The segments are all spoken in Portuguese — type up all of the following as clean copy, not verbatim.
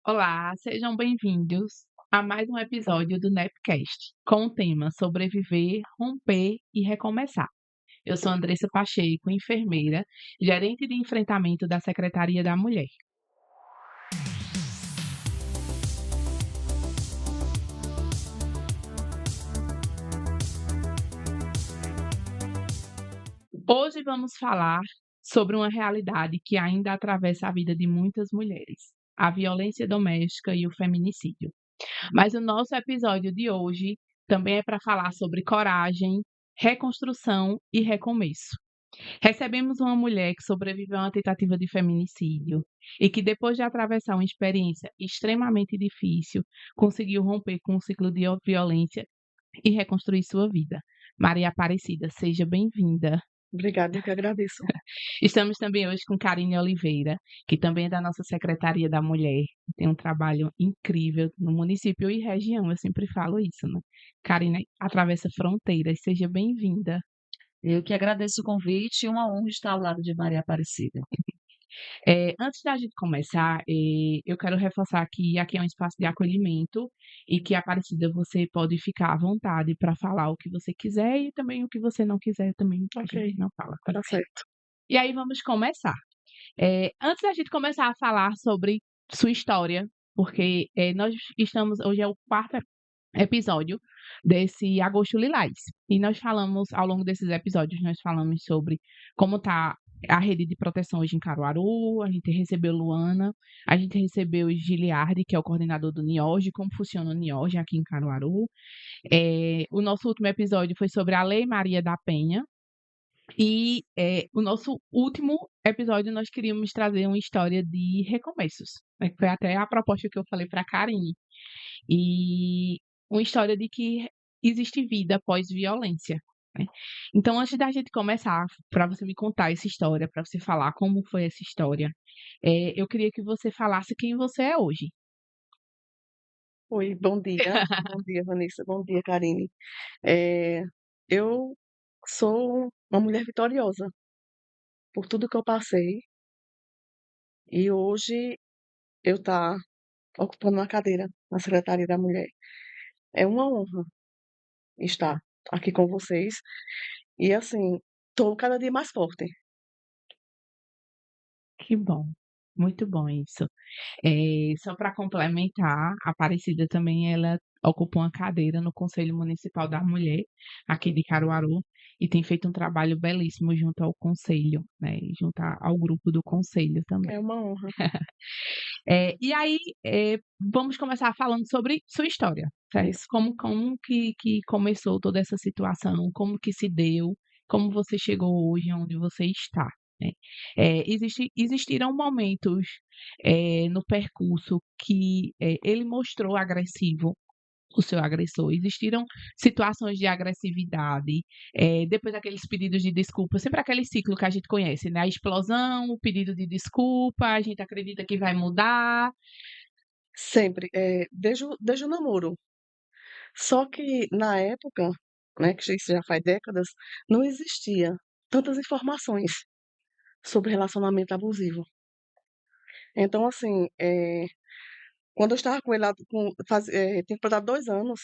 Olá, sejam bem-vindos a mais um episódio do Nepcast, com o tema Sobreviver, Romper e Recomeçar. Eu sou Andressa Pacheco, enfermeira, gerente de enfrentamento da Secretaria da Mulher. Hoje vamos falar sobre uma realidade que ainda atravessa a vida de muitas mulheres: a violência doméstica e o feminicídio. Mas o nosso episódio de hoje também é para falar sobre coragem, reconstrução e recomeço. Recebemos uma mulher que sobreviveu a uma tentativa de feminicídio e que, depois de atravessar uma experiência extremamente difícil, conseguiu romper com o ciclo de violência e reconstruir sua vida. Maria Aparecida, seja bem-vinda. Obrigada, eu que agradeço. Estamos também hoje com Karine Oliveira, que também é da nossa Secretaria da Mulher, tem um trabalho incrível no município e região, eu sempre falo isso, né? Karine atravessa fronteiras, seja bem-vinda. Eu que agradeço o convite e uma honra estar ao lado de Maria Aparecida. Antes da gente começar, eu quero reforçar que aqui é um espaço de acolhimento e que, Aparecida, você pode ficar à vontade para falar o que você quiser e também o que você não quiser também a Ok, gente não fala, tá? tá certo. E aí vamos começar. Antes da gente começar a falar sobre sua história, porque nós estamos, hoje é o quarto episódio desse Agosto Lilás. E nós falamos, ao longo desses episódios, nós falamos sobre como está a rede de proteção hoje em Caruaru, a gente recebeu Luana, a gente recebeu Giliardi, que é o coordenador do NIOJ, como funciona o NIOJ aqui em Caruaru. O nosso último episódio foi sobre a Lei Maria da Penha, e o nosso último episódio nós queríamos trazer uma história de recomeços, né, que foi até a proposta que eu falei para a Karine. E uma história de que existe vida após violência, né. Então, antes da gente começar, para você me contar essa história, para você falar como foi essa história, eu queria que você falasse quem você é hoje. Oi, bom dia. Bom dia, Vanessa. Bom dia, Karine. Eh, eu sou uma mulher vitoriosa por tudo que eu passei e hoje eu estar ocupando uma cadeira na Secretaria da Mulher. É uma honra estar aqui com vocês e, assim, estou cada dia mais forte. Que bom, muito bom isso. Só para complementar, a Aparecida também ela ocupa uma cadeira no Conselho Municipal da Mulher, aqui de Caruaru, e tem feito um trabalho belíssimo junto ao conselho, né, e junto ao grupo do conselho também. É uma honra. E aí, vamos começar falando sobre sua história, certo? Isso. Como que começou toda essa situação, como que se deu, como você chegou hoje onde você está, né. Existiram momentos, no percurso que, ele mostrou agressivo, o seu agressor, existiram situações de agressividade, depois aqueles pedidos de desculpa, sempre aquele ciclo que a gente conhece, né, a explosão, o pedido de desculpa, a gente acredita que vai mudar. Sempre, desde o namoro. Só que na época, né, que isso já faz décadas, não existia tantas informações sobre relacionamento abusivo. Então, assim, quando eu estava com ele lá, tem completado 2 anos,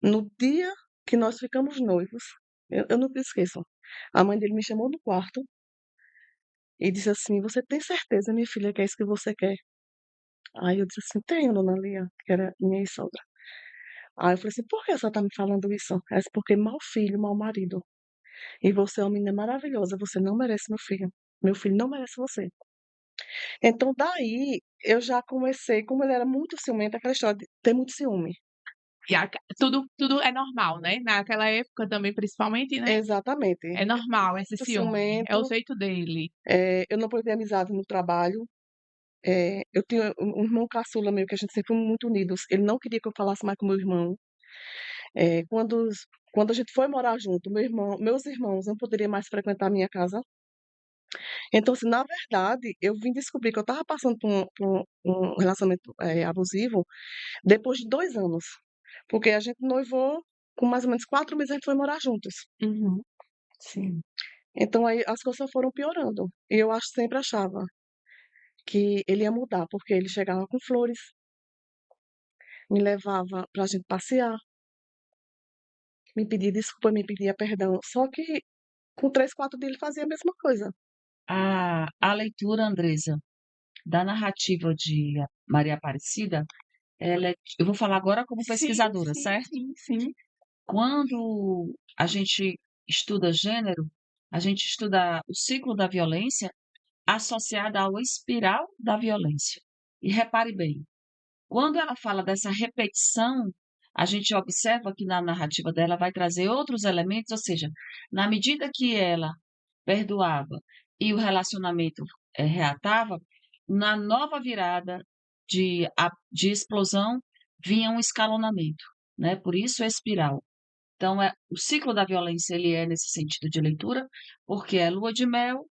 no dia que nós ficamos noivos, eu nunca esqueço, a mãe dele me chamou no quarto e disse assim: "Você tem certeza, minha filha, que é isso que você quer?" Aí eu disse assim: "Tenho, dona Lia", que era minha ex-sogra. Aí eu falei assim: "Por que a senhora tá me falando isso?" Ela disse: "Porque mau filho, mau marido. E você é uma menina maravilhosa, você não merece meu filho. Meu filho não merece você." Então daí eu já comecei, como ele era muito ciumento, aquela história de ter muito ciúme. E tudo é normal, né, naquela época também principalmente, né, Exatamente. é normal esse Muito ciúme, é o ciumento, jeito dele. eu não podia ter amizade no trabalho. Eu tinha um irmão caçula meu que a gente sempre foi muito unidos, ele não queria que eu falasse mais com meu irmão. Eh, quando os quando a gente foi morar junto, meus irmãos não poderiam mais frequentar a minha casa. Então, assim, na verdade, eu vim descobrir que eu estava passando por um relacionamento, abusivo depois de 2 anos, porque a gente noivou, com mais ou menos 4 meses a gente foi morar juntos. Uhum, sim. Então aí as coisas só foram piorando, e eu sempre achava que ele ia mudar, porque ele chegava com flores, me levava pra gente passear, me pedia desculpa, me pedia perdão. Só que com 3, 4 dias ele fazia a mesma coisa. A leitura, Andresa, da narrativa de Maria Aparecida, eu vou falar agora como Sim, pesquisadora, sim, certo? sim, sim. Quando a gente estuda gênero, a gente estuda o ciclo da violência associada ao espiral da violência. E repare bem, quando ela fala dessa repetição, a gente observa que na narrativa dela vai trazer outros elementos, ou seja, na medida que ela perdoava e o relacionamento reatava, na nova virada de explosão vinha um escalonamento, né? Por isso a espiral. Então, o ciclo da violência ele é nesse sentido de leitura, porque é lua de mel,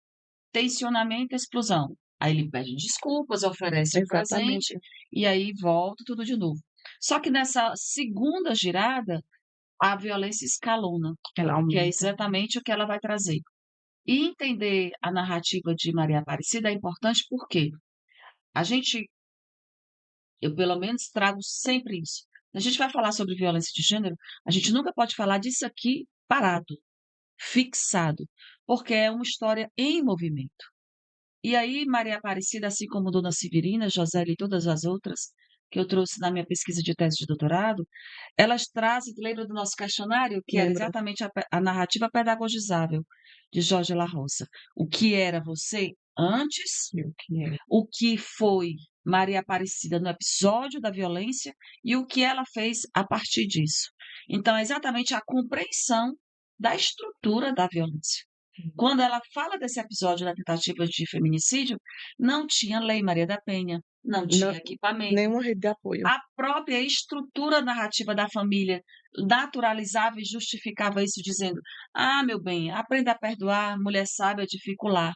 tensionamento, explosão. Aí ele pede desculpas, oferece um presente, Exatamente. e aí volta tudo de novo. Só que nessa segunda girada, a violência escalona, Ela que é aumenta. exatamente o que ela vai trazer. E entender a narrativa de Maria Aparecida é importante porque a gente, eu pelo menos trago sempre isso. A gente vai falar sobre violência de gênero, a gente nunca pode falar disso aqui parado, fixado, porque é uma história em movimento. E aí, Maria Aparecida, assim como Dona Severina, Josélia e todas as outras que eu trouxe na minha pesquisa de tese de doutorado, elas trazem, lembra do nosso questionário, que era Lembro. exatamente a narrativa pedagogizável de Jorge La Roça. O que era você antes, E o que é? o que foi Maria Aparecida no episódio da violência e o que ela fez a partir disso. Então, é exatamente a compreensão da estrutura da violência. Quando ela fala desse episódio da tentativa de feminicídio, não tinha lei Maria da Penha, não Não, tinha equipamento. nenhuma rede de apoio. A própria estrutura narrativa da família naturalizava e justificava isso, dizendo: ah, meu bem, aprenda a perdoar, mulher sábia dificular.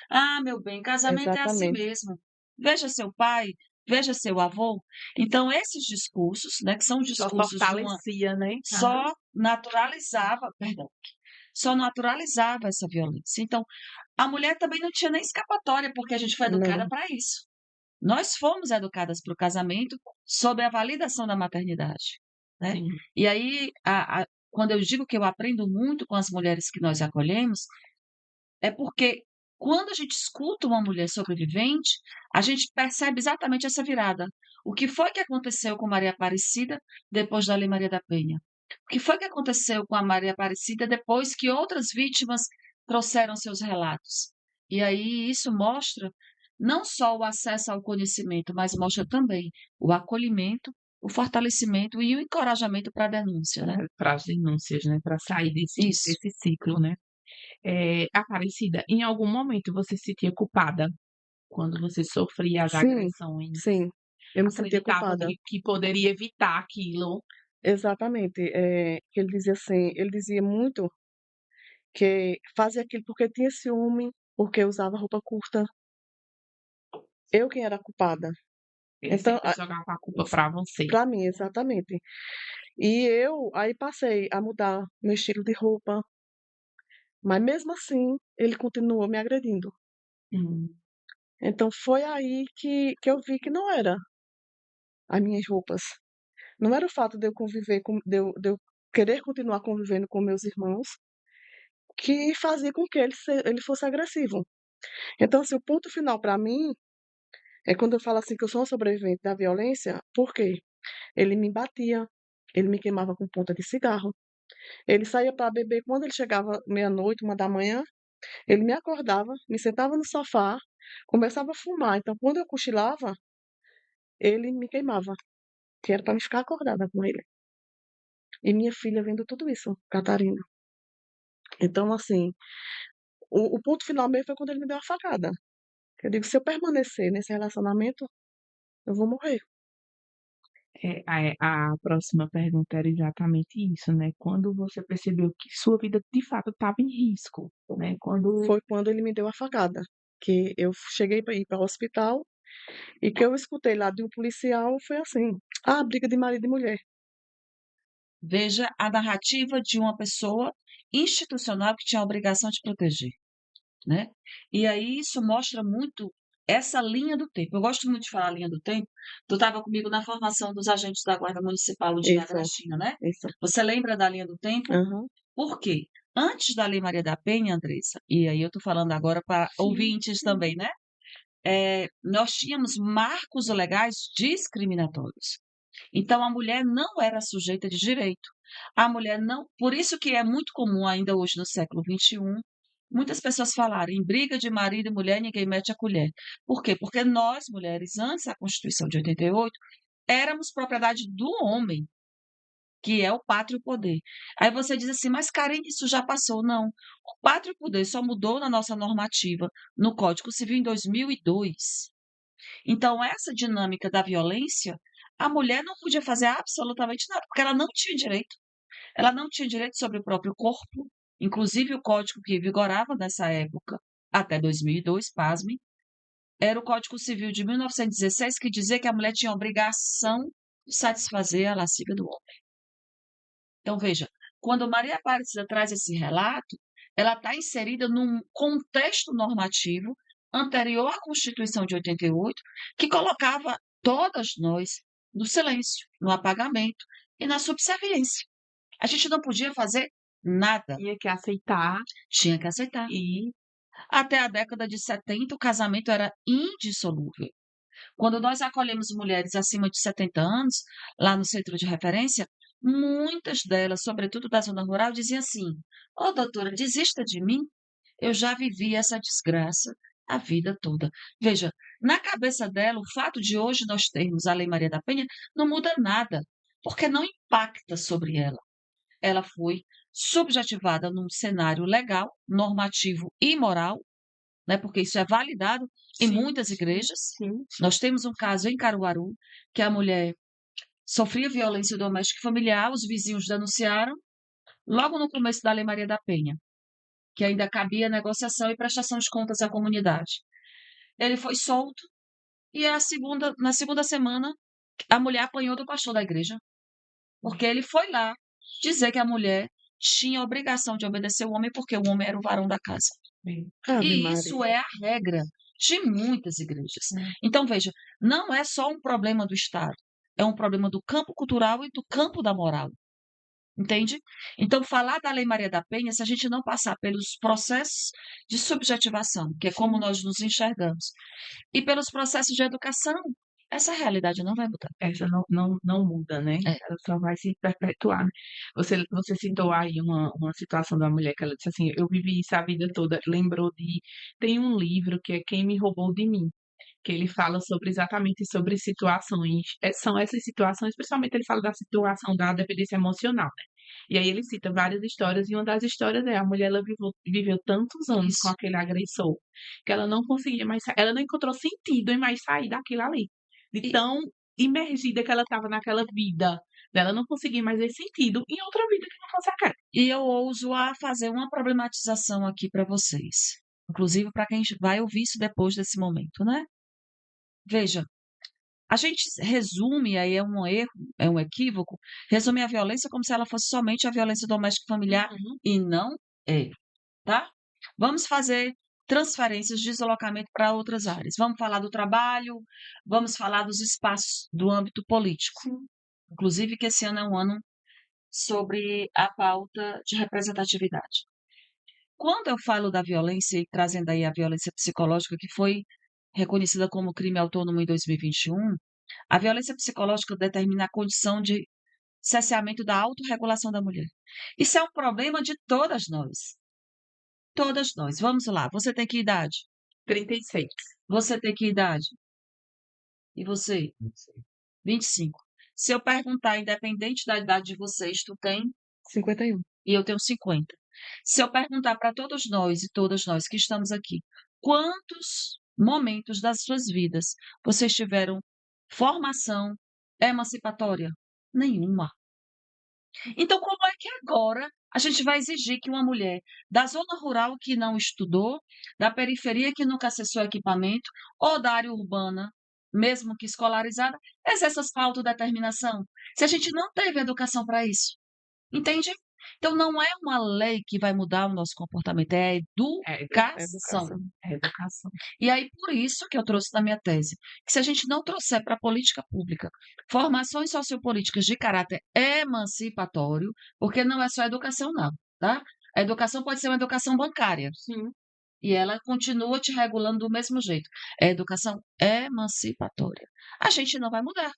Ah, meu bem, casamento é assim Exatamente. mesmo. Veja seu pai, veja seu avô. Então, esses discursos, né, que são Só discursos de uma. fortalecia, né? Só naturalizava, perdão, só naturalizava essa violência. Então, a mulher também não tinha nem escapatória, porque a gente foi educada Não, para isso. Nós fomos educadas para o casamento sob a validação da maternidade, né? Sim. E aí, quando eu digo que eu aprendo muito com as mulheres que nós acolhemos, é porque quando a gente escuta uma mulher sobrevivente, a gente percebe exatamente essa virada. O que foi que aconteceu com Maria Aparecida depois da Lei Maria da Penha? O que foi que aconteceu com a Maria Aparecida depois que outras vítimas trouxeram seus relatos? E aí isso mostra não só o acesso ao conhecimento, mas mostra também o acolhimento, o fortalecimento e o encorajamento para a denúncia, né? Para as denúncias, né? Para sair Isso. desse ciclo, né? Aparecida, em algum momento você se sentia culpada quando você sofria as sim, agressões? sim, eu me sentia Acreditava culpada. que poderia evitar aquilo? Exatamente. Que ele dizia muito que fazia aquilo porque tinha ciúme, porque usava roupa curta. Eu quem era a culpada. Ele Então, sempre jogava a culpa para você. para mim, exatamente. E eu aí passei a mudar meu estilo de roupa, mas mesmo assim ele continuou me agredindo. Hum, Então foi aí que eu vi que não era as minhas roupas. Não era o fato de eu conviver de eu querer continuar convivendo com meus irmãos que fazia com que ele fosse agressivo. Então, assim, o ponto final para mim é quando eu falo assim que eu sou uma sobrevivente da violência, por quê? Ele me batia, ele me queimava com ponta de cigarro, ele saía para beber quando ele chegava meia-noite, 1 da manhã, ele me acordava, me sentava no sofá, começava a fumar. Então, quando eu cochilava, ele me queimava, que era para me ficar acordada com ele. E minha filha vendo tudo isso, Catarina. Então, assim, o ponto final mesmo foi quando ele me deu uma facada. Eu digo, se eu permanecer nesse relacionamento, eu vou morrer. a próxima pergunta era exatamente isso, né? Quando você percebeu que sua vida de fato estava em risco, né? Quando Foi quando ele me deu a facada, que eu cheguei para ir para o hospital e que eu escutei lá de um policial foi assim: ah, briga de marido e mulher. Veja a narrativa de uma pessoa institucional que tinha a obrigação de proteger, né? E aí isso mostra muito essa linha do tempo. Eu gosto muito de falar linha do tempo. Tu estava comigo na formação dos agentes da Guarda Municipal de Isso, Diamantina, né? isso. Você lembra da linha do tempo? Aham. Por quê? Antes da Lei Maria da Penha, Andressa, e aí eu estou falando agora para Sim, ouvintes sim. também, né? Nós tínhamos marcos legais discriminatórios. Então, a mulher não era sujeita de direito. A mulher não. Por isso que é muito comum ainda hoje, no século XXI, muitas pessoas falarem em briga de marido e mulher, ninguém mete a colher. Por quê? Porque nós, mulheres, antes da Constituição de 88, éramos propriedade do homem, que é o pátrio poder. Aí você diz assim, mas Karen, isso já passou. Não. O pátrio poder só mudou na nossa normativa, no Código Civil, em 2002. Então, essa dinâmica da violência, a mulher não podia fazer absolutamente nada, porque ela não tinha direito. Ela não tinha direito sobre o próprio corpo. Inclusive, o código que vigorava nessa época, até 2002, pasme, era o Código Civil de 1916, que dizia que a mulher tinha a obrigação de satisfazer a lascívia do homem. Então, veja, quando Maria Aparecida traz esse relato, ela está inserida num contexto normativo anterior à Constituição de 88, que colocava todas nós no silêncio, no apagamento e na subserviência. A gente não podia fazer nada, Tinha que aceitar tinha que aceitar. e Até a década de 70, o casamento era indissolúvel. Quando nós acolhemos mulheres acima de 70 anos, lá no centro de referência, muitas delas, sobretudo da zona rural, diziam assim: Ô doutora, desista de mim, eu já vivi essa desgraça a vida toda. Veja, na cabeça dela, o fato de hoje nós termos a Lei Maria da Penha não muda nada, porque não impacta sobre ela. Ela foi subjetivada num cenário legal, normativo e moral, né, porque isso é validado em sim, muitas sim, igrejas. sim. Nós temos um caso em Caruaru, que a mulher sofria violência doméstica e familiar, os vizinhos denunciaram, logo no começo da Lei Maria da Penha, que ainda cabia negociação e prestação de contas à comunidade. Ele foi solto e na segunda semana a mulher apanhou do pastor da igreja, porque ele foi lá dizer que a mulher tinha a obrigação de obedecer o homem porque o homem era o varão da casa. Ave E isso Maria. é a regra de muitas igrejas. É. Então, veja, não é só um problema do Estado, é um problema do campo cultural e do campo da moral. Entende? Então, falar da Lei Maria da Penha, se a gente não passar pelos processos de subjetivação, que é como Sim. nós nos enxergamos, e pelos processos de educação, essa realidade não vai mudar. Essa não muda, né? É. Ela só vai se perpetuar, né? Você citou aí uma situação da mulher que ela disse assim, eu vivi isso a vida toda. Lembrou de... Tem um livro que é Quem Me Roubou de Mim, que ele fala sobre exatamente sobre situações, são essas situações, principalmente ele fala da situação da dependência emocional, né? E aí ele cita várias histórias, e uma das histórias é a mulher, ela viveu tantos anos com Isso. aquele agressor, que ela não conseguia mais, ela não encontrou sentido em mais sair daquilo ali, de E, tão imergida que ela estava naquela vida, dela não conseguia mais ver sentido em outra vida que não fosse aquela. e eu ouso a fazer uma problematização aqui para vocês, inclusive para quem vai ouvir isso depois desse momento, né? Veja, a gente resume, aí é um erro, é um equívoco, resume a violência como se ela fosse somente a violência doméstica e familiar, Uhum. e não é, tá? Vamos fazer transferências de deslocamento para outras áreas. Vamos falar do trabalho, vamos falar dos espaços do âmbito político. Sim. Inclusive que esse ano é um ano sobre a pauta de representatividade. Quando eu falo da violência e trazendo aí a violência psicológica, que foi reconhecida como crime autônomo em 2021, a violência psicológica determina a condição de cerceamento da autorregulação da mulher. Isso é um problema de todas nós. Todas nós. Vamos lá. Você tem que idade? 36. Você tem que idade? E você? 25. Se eu perguntar, independente da idade de vocês, tu tem 51. e eu tenho 50. Se eu perguntar para todos nós e todas nós que estamos aqui, quantos momentos das suas vidas vocês tiveram formação emancipatória? Nenhuma. Então, como é que agora a gente vai exigir que uma mulher da zona rural que não estudou, da periferia que nunca acessou equipamento, ou da área urbana, mesmo que escolarizada, exerça essa autodeterminação? Se a gente não teve educação para isso. Entende? Então, não é uma lei que vai mudar o nosso comportamento, é a educação. Educação. É educação. E aí, por isso que eu trouxe na minha tese, que se a gente não trouxer para a política pública formações sociopolíticas de caráter emancipatório, porque não é só educação, não, tá? A educação pode ser uma educação bancária, Sim. e ela continua te regulando do mesmo jeito. É educação emancipatória. A gente não vai mudar.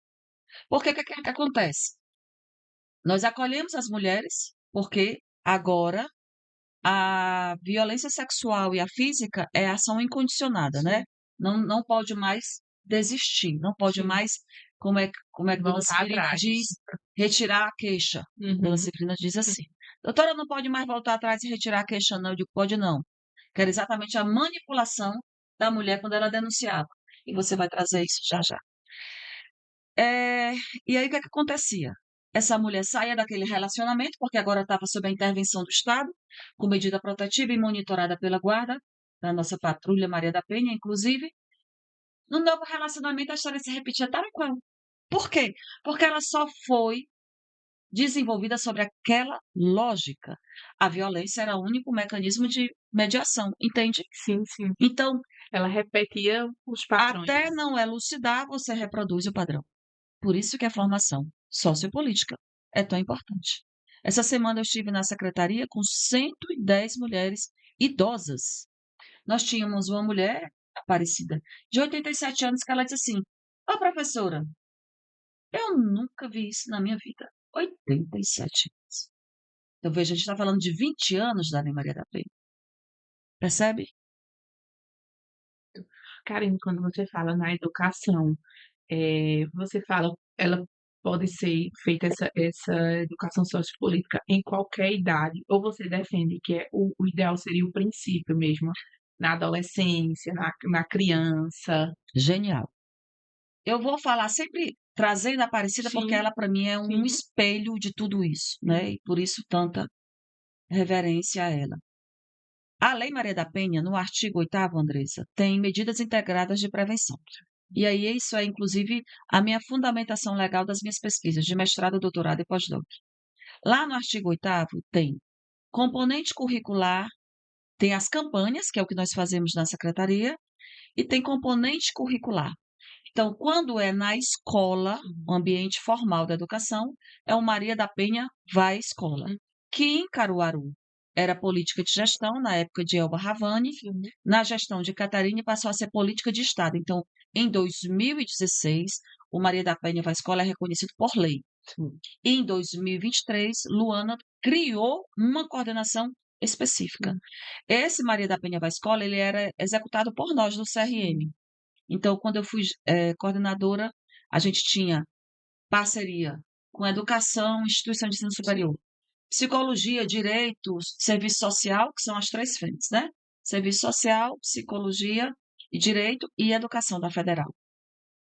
Porque o que acontece? Nós acolhemos as mulheres, porque agora a violência sexual e a física é ação incondicionada, né? Sim. Não pode mais desistir, não pode Sim. mais, como é que Dona Voltar Cipriana atrás. diz, retirar a queixa. Dona Uhum. Cipriana diz assim: doutora, não pode mais voltar atrás e retirar a queixa, não. Eu digo, pode não. Que era exatamente a manipulação da mulher quando ela denunciava. E você vai trazer isso já já. E aí o que acontecia? Essa mulher saía daquele relacionamento, porque agora estava sob a intervenção do Estado, com medida protetiva e monitorada pela guarda, da nossa patrulha Maria da Penha, inclusive. No novo relacionamento, a história se repetia tal e qual. Por quê? Porque ela só foi desenvolvida sobre aquela lógica. A violência era o único mecanismo de mediação, entende? Sim, sim. Então, Ela repetia os padrões. até não elucidar, você reproduz o padrão. Por isso que a formação sociopolítica é tão importante. Essa semana eu estive na secretaria com 110 mulheres idosas. Nós tínhamos uma mulher, Aparecida, de 87 anos, que ela disse assim: Ô professora, eu nunca vi isso na minha vida. 87 anos. Então veja, a gente está falando de 20 anos da Lei Maria da Penha. Percebe? Karine, quando você fala na educação, você fala, ela pode ser feita essa educação sociopolítica em qualquer idade, ou você defende que o ideal seria o princípio mesmo, na adolescência, na criança? Genial. Eu vou falar sempre trazendo a Aparecida, porque Sim, ela, para mim, é um sim. espelho de tudo isso, né? E por isso tanta reverência a ela. A Lei Maria da Penha, no artigo 8º, Andressa, tem medidas integradas de prevenção. E aí isso é, inclusive, a minha fundamentação legal das minhas pesquisas de mestrado, doutorado e pós-doc. Lá no artigo 8º tem componente curricular, tem as campanhas, que é o que nós fazemos na secretaria, e tem componente curricular. Então, quando é na escola, o ambiente formal da educação, é o Maria da Penha vai à escola, que em Caruaru era política de gestão, na época de Elba Ravani, Sim. na gestão de Catarina passou a ser política de Estado. Então, em 2016, o Maria da Penha vai à escola é reconhecido por lei. Sim. Em 2023, Luana criou uma coordenação específica. Esse Maria da Penha vai à escola, ele era executado por nós do CRM. Então, quando eu fui coordenadora, a gente tinha parceria com educação, instituição de ensino superior, psicologia, direito, serviço social, que são as 3 frentes, né? Serviço social, psicologia e direito e educação da federal.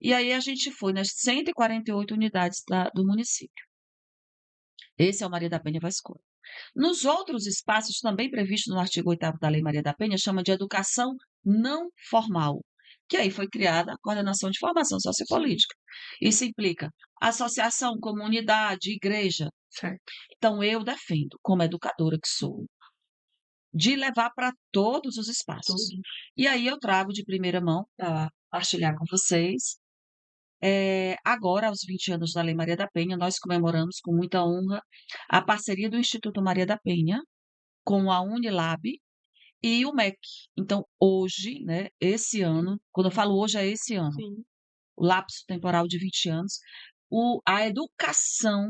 E aí a gente foi nas 148 unidades do município. Esse é o Maria da Penha vai à escola. Nos outros espaços também previstos no artigo 8º da Lei Maria da Penha, chama de educação não formal, que aí foi criada a coordenação de formação sociopolítica. Isso implica associação, comunidade, igreja. Certo. Então, eu defendo, como educadora que sou, de levar para todos os espaços. Tudo. E aí eu trago de primeira mão para partilhar com vocês. Agora, aos 20 anos da Lei Maria da Penha, nós comemoramos com muita honra a parceria do Instituto Maria da Penha com a Unilab e o MEC. Então, hoje, né, esse ano, quando eu falo hoje, é esse ano, Sim. o lapso temporal de 20 anos, a educação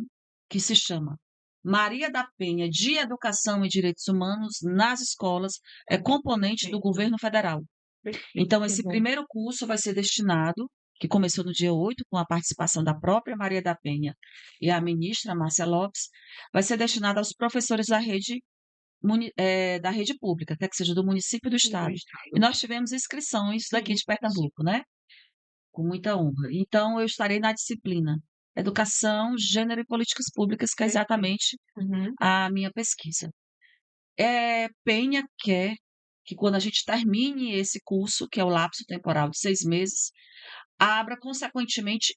que se chama Maria da Penha de Educação e Direitos Humanos nas escolas é componente do governo federal. Perfeito. Então, Que esse bom. primeiro curso vai ser destinado, que começou no dia 8, com a participação da própria Maria da Penha e a ministra Márcia Lopes, vai ser destinado aos professores da rede pública, quer que seja do município e do estado. E nós tivemos inscrições daqui de Pernambuco, né? Com muita honra. Então, eu estarei na disciplina Educação, Gênero e Políticas Públicas, que é exatamente Uhum. a minha pesquisa. Penha quer que quando a gente termine esse curso, que é o lapso temporal de 6 meses, abra consequentemente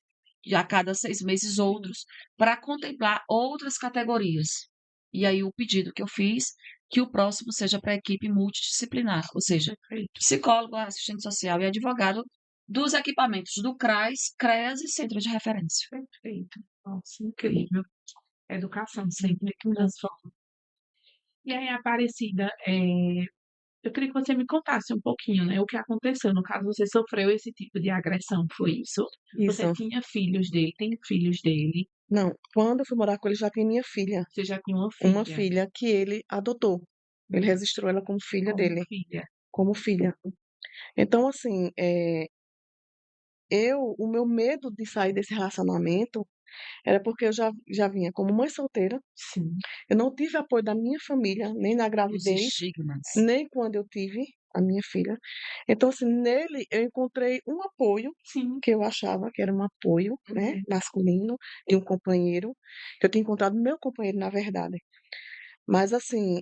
a cada 6 meses outros, para contemplar outras categorias. E aí o pedido que eu fiz, que o próximo seja para a equipe multidisciplinar, ou seja, Perfeito, psicólogo, assistente social e advogado dos equipamentos do CRAS, CREAS e Centro de Referência. perfeito. Nossa, incrível. Educação sempre que transforma. E aí, Aparecida, eu queria que você me contasse um pouquinho, né, o que aconteceu. No caso, você sofreu esse tipo de agressão, foi isso? Você Isso. tinha filhos dele, tem filhos dele, Não, quando eu fui morar com ele, já tinha minha filha. você já tinha uma Uma filha filha que ele adotou. Ele registrou ela como filha como dele, filha. como filha. Então, assim, o meu medo de sair desse relacionamento era porque eu já vinha como mãe solteira. Sim, Eu não tive apoio da minha família, nem na Os gravidez, estigmas. nem quando eu tive a minha filha. Então, assim, nele eu encontrei um apoio sim. que eu achava que era um apoio, né, Uhum. masculino, de um companheiro, que eu tinha encontrado meu companheiro, na verdade. Mas, assim,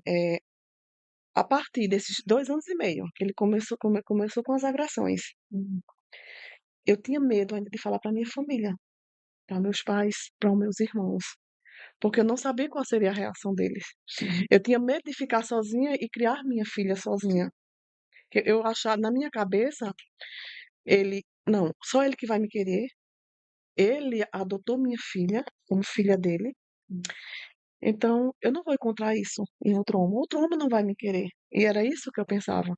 a partir desses 2 anos e meio que ele começou com as agressões, Hum, eu tinha medo ainda de falar para minha família, para meus pais, para os meus irmãos, porque eu não sabia qual seria a reação deles. sim, Eu tinha medo de ficar sozinha e criar minha filha sozinha, que eu achava na minha cabeça, ele não, só ele que vai me querer, ele adotou minha filha como filha dele, hum, então eu não vou encontrar isso em outro homem não vai me querer. E era isso que eu pensava,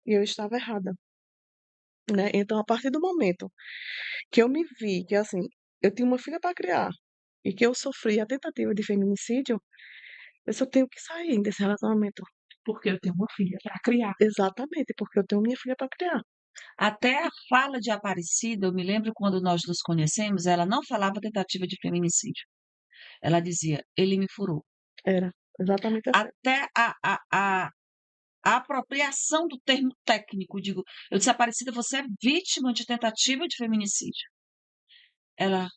e eu estava errada, né. Então a partir do momento que eu me vi que, assim, eu tinha uma filha para criar e que eu sofri a tentativa de feminicídio, eu só tenho que sair desse relacionamento. porque eu tenho uma filha para criar. Exatamente, porque eu tenho minha filha para criar. Até a fala de Aparecida, eu me lembro quando nós nos conhecemos, ela não falava tentativa de feminicídio. Ela dizia, ele me furou. Era exatamente assim. Até a apropriação do termo técnico, digo, eu disse, Aparecida, você é vítima de tentativa de feminicídio. Ela,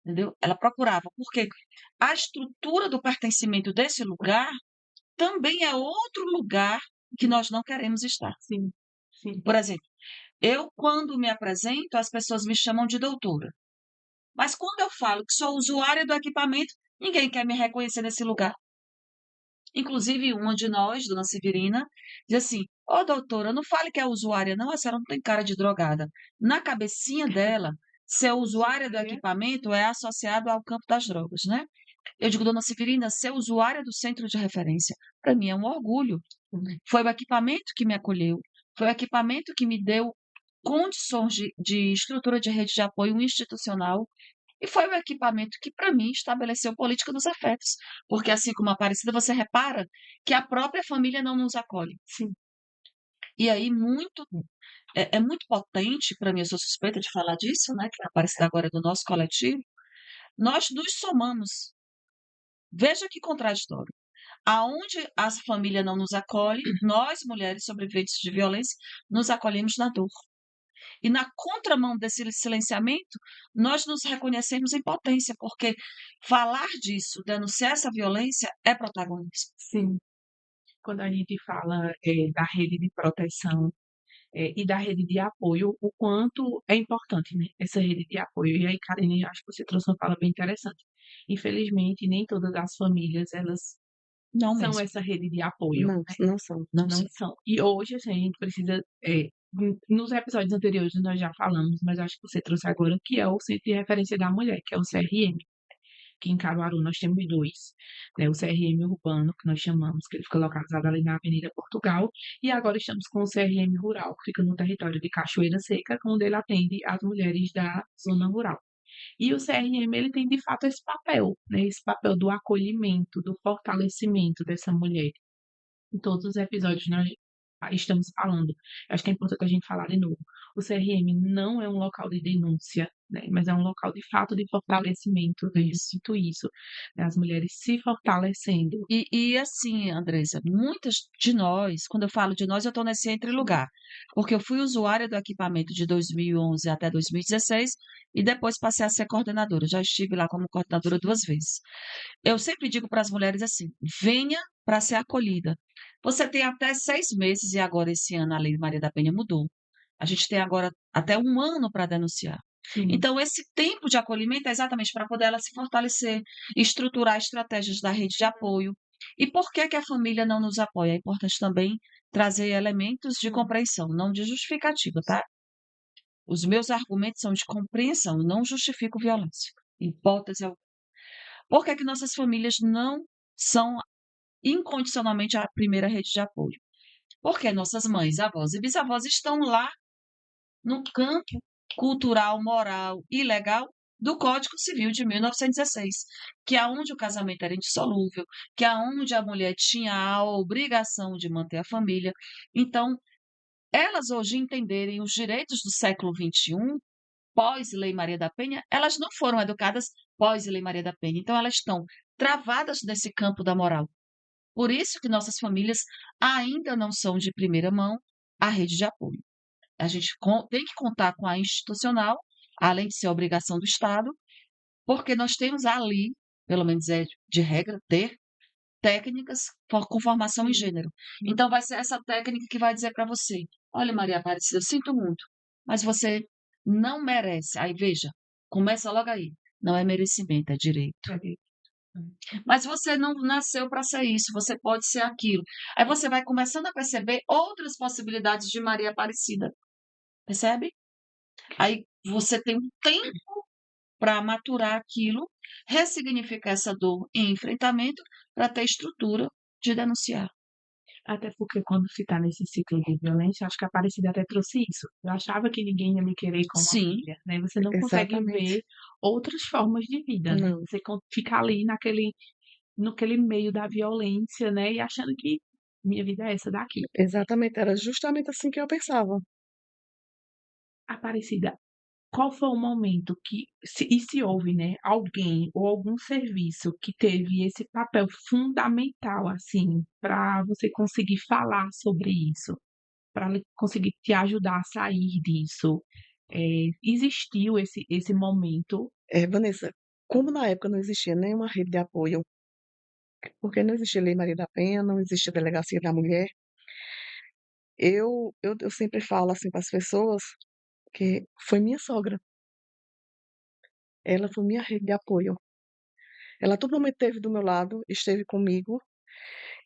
entendeu? Ela procurava, porque a estrutura do pertencimento desse lugar também é outro lugar que nós não queremos estar. Sim, sim, Por exemplo, eu, quando me apresento, as pessoas me chamam de doutora. Mas quando eu falo que sou usuária do equipamento, ninguém quer me reconhecer nesse lugar. Inclusive, uma de nós, dona Severina, diz assim: Ô doutora, não fale que é usuária, não, a senhora não tem cara de drogada. Na cabecinha dela, ser usuária do usuária. equipamento é associado ao campo das drogas, né? Eu digo, dona Severina, ser usuária do centro de referência, para mim é um orgulho. Hum, Foi o equipamento que me acolheu, foi o equipamento que me deu condições de estrutura de rede de apoio institucional e foi o equipamento que, para mim, estabeleceu política dos afetos. Porque, assim como a Aparecida, você repara que a própria família não nos acolhe. sim, E aí, é muito potente, para mim, eu sou suspeita de falar disso, né? Que a Aparecida agora é do nosso coletivo. Nós nos somamos. Veja que contraditório. Aonde a família não nos acolhe, nós, mulheres sobreviventes de violência, nos acolhemos na dor. E na contramão desse silenciamento, nós nos reconhecemos em potência, porque falar disso, denunciar essa violência, é protagonismo. sim. Quando a gente fala, da rede de proteção, e da rede de apoio, o quanto é importante, né, essa rede de apoio. E aí, Karine, acho que você trouxe uma fala bem interessante. Infelizmente, nem todas as famílias, elas Não são mesmo. essa rede de apoio, Não, né, não são. Não não são. são. E hoje, assim, a gente precisa, nos episódios anteriores nós já falamos, mas acho que você trouxe agora, que é o Centro de Referência da Mulher, que é o CRM. Que em Caruaru nós temos dois, né, o CRM urbano, que nós chamamos, que ele fica localizado ali na Avenida Portugal, e agora estamos com o CRM rural, que fica no território de Cachoeira Seca, onde ele atende as mulheres da zona rural. E o CRM, ele tem de fato esse papel, né, esse papel do acolhimento, do fortalecimento dessa mulher. Em todos os episódios nós estamos falando. Acho que é importante a gente falar de novo. O CRM não é um local de denúncia, né, mas é um local de fato de fortalecimento. Eu sinto isso, né, as mulheres se fortalecendo. E assim, Andressa, muitas de nós, quando eu falo de nós, eu estou nesse entre lugar, porque eu fui usuária do equipamento de 2011 até 2016 e depois passei a ser coordenadora. Já estive lá como coordenadora 2 vezes. Eu sempre digo para as mulheres assim: venha para ser acolhida. Você tem até 6 meses, e agora esse ano a Lei Maria da Penha mudou. A gente tem agora até 1 ano para denunciar. Sim. Então, esse tempo de acolhimento é exatamente para poder ela se fortalecer, estruturar estratégias da rede de apoio. E por que que a família não nos apoia? É importante também trazer elementos de compreensão, não de justificativa, tá? Os meus argumentos são de compreensão, não justifico violência. Hipótese alguma. Por que que nossas famílias não são incondicionalmente a primeira rede de apoio? Porque nossas mães, avós e bisavós estão lá no campo cultural, moral e legal do Código Civil de 1916, que é onde o casamento era indissolúvel, que é onde a mulher tinha a obrigação de manter a família. Então, elas hoje entenderem os direitos do século XXI, pós-Lei Maria da Penha, elas não foram educadas pós-Lei Maria da Penha. Então, elas estão travadas nesse campo da moral. Por isso que nossas famílias ainda não são de primeira mão a rede de apoio. A gente tem que contar com a institucional, além de ser obrigação do Estado, porque nós temos ali, pelo menos é de regra, ter técnicas com formação em gênero. Então, vai ser essa técnica que vai dizer para você: olha, Maria Aparecida, eu sinto muito, mas você não merece. Aí, veja, começa logo aí. Não é merecimento, é direito. Mas você não nasceu para ser isso, você pode ser aquilo. Aí você vai começando a perceber outras possibilidades de Maria Aparecida. Percebe? Aí você tem um tempo para maturar aquilo, ressignificar essa dor em enfrentamento para ter estrutura de denunciar. Até porque quando se está nesse ciclo de violência, acho que a Aparecida até trouxe isso. Eu achava que ninguém ia me querer como a Sim, filha, né? Você não consegue Exatamente. ver outras formas de vida, né? Não. Você fica ali naquele meio da violência, né? E achando que minha vida é essa daqui. Exatamente. Era justamente assim que eu pensava. Aparecida, qual foi o momento e se houve, né, alguém ou algum serviço que teve esse papel fundamental, assim, para você conseguir falar sobre isso, para conseguir te ajudar a sair disso? Existiu esse momento? Vanessa, como na época não existia nenhuma rede de apoio, porque não existia Lei Maria da Penha, não existia Delegacia da Mulher, eu sempre falo assim para as pessoas que foi minha sogra. Ela foi minha rede de apoio. Ela a todo momento esteve do meu lado, esteve comigo,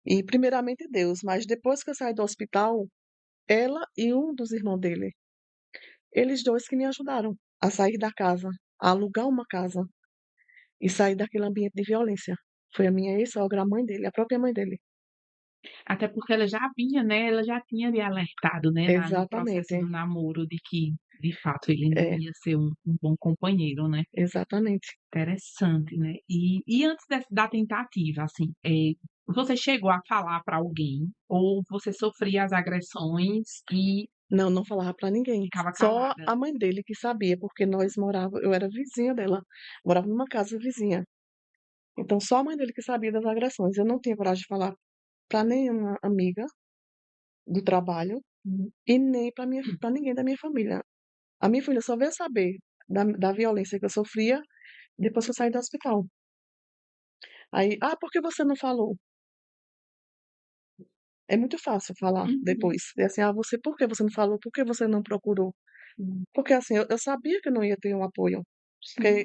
e primeiramente Deus, mas depois que eu saí do hospital, ela e um dos irmãos dele, eles dois que me ajudaram a sair da casa, a alugar uma casa e sair daquele ambiente de violência. Foi a minha ex-sogra, a mãe dele, a própria mãe dele. Até porque ela já vinha, né, ela já tinha me alertado, né, no processo Exatamente, do namoro de que, de fato, ele não é, ia ser um bom companheiro, né? exatamente. Interessante, né? E antes da tentativa, assim, você chegou a falar para alguém ou você sofria as agressões e Não, não falava pra ninguém. ficava Só calada? a mãe dele que sabia, porque eu era vizinha dela, morava numa casa vizinha. Então só a mãe dele que sabia das agressões. Eu não tinha coragem de falar pra nenhuma amiga do trabalho Uhum. e nem para ninguém da minha família. A minha família só veio saber da violência que eu sofria depois que eu saí do hospital. Aí, por que você não falou? É muito fácil falar Uhum. depois. É assim, por que você não falou? Por que você não procurou? Uhum. Porque assim, eu sabia que eu não ia ter um apoio. Sim. Porque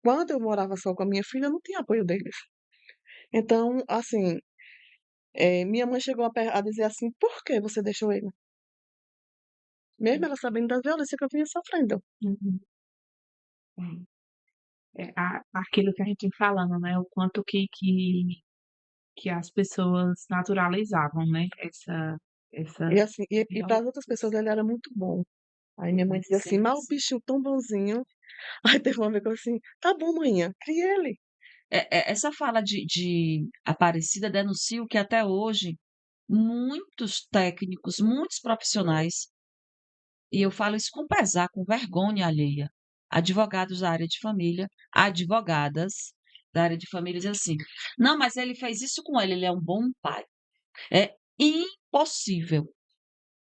quando eu morava só com a minha filha, eu não tinha apoio deles. Então, assim, minha mãe chegou a dizer assim, por que você deixou ele? Mesmo ela sabendo da violência que eu vinha sofrendo. Uhum. Aquilo que a gente vem falando, né? O quanto que as pessoas naturalizavam, né? Essa E assim, e para as outras violência. pessoas ele era muito bom. Aí minha mãe dizia assim, sempre mas o assim. bichinho tão bonzinho. Aí teve uma vez que eu assim, tá bom, manhã, crie ele. Essa fala de Aparecida denuncia o que até hoje muitos técnicos, muitos profissionais, e eu falo isso com pesar, com vergonha alheia, advogados da área de família, advogadas da área de família dizem assim: não, mas ele fez isso com ele é um bom pai. É impossível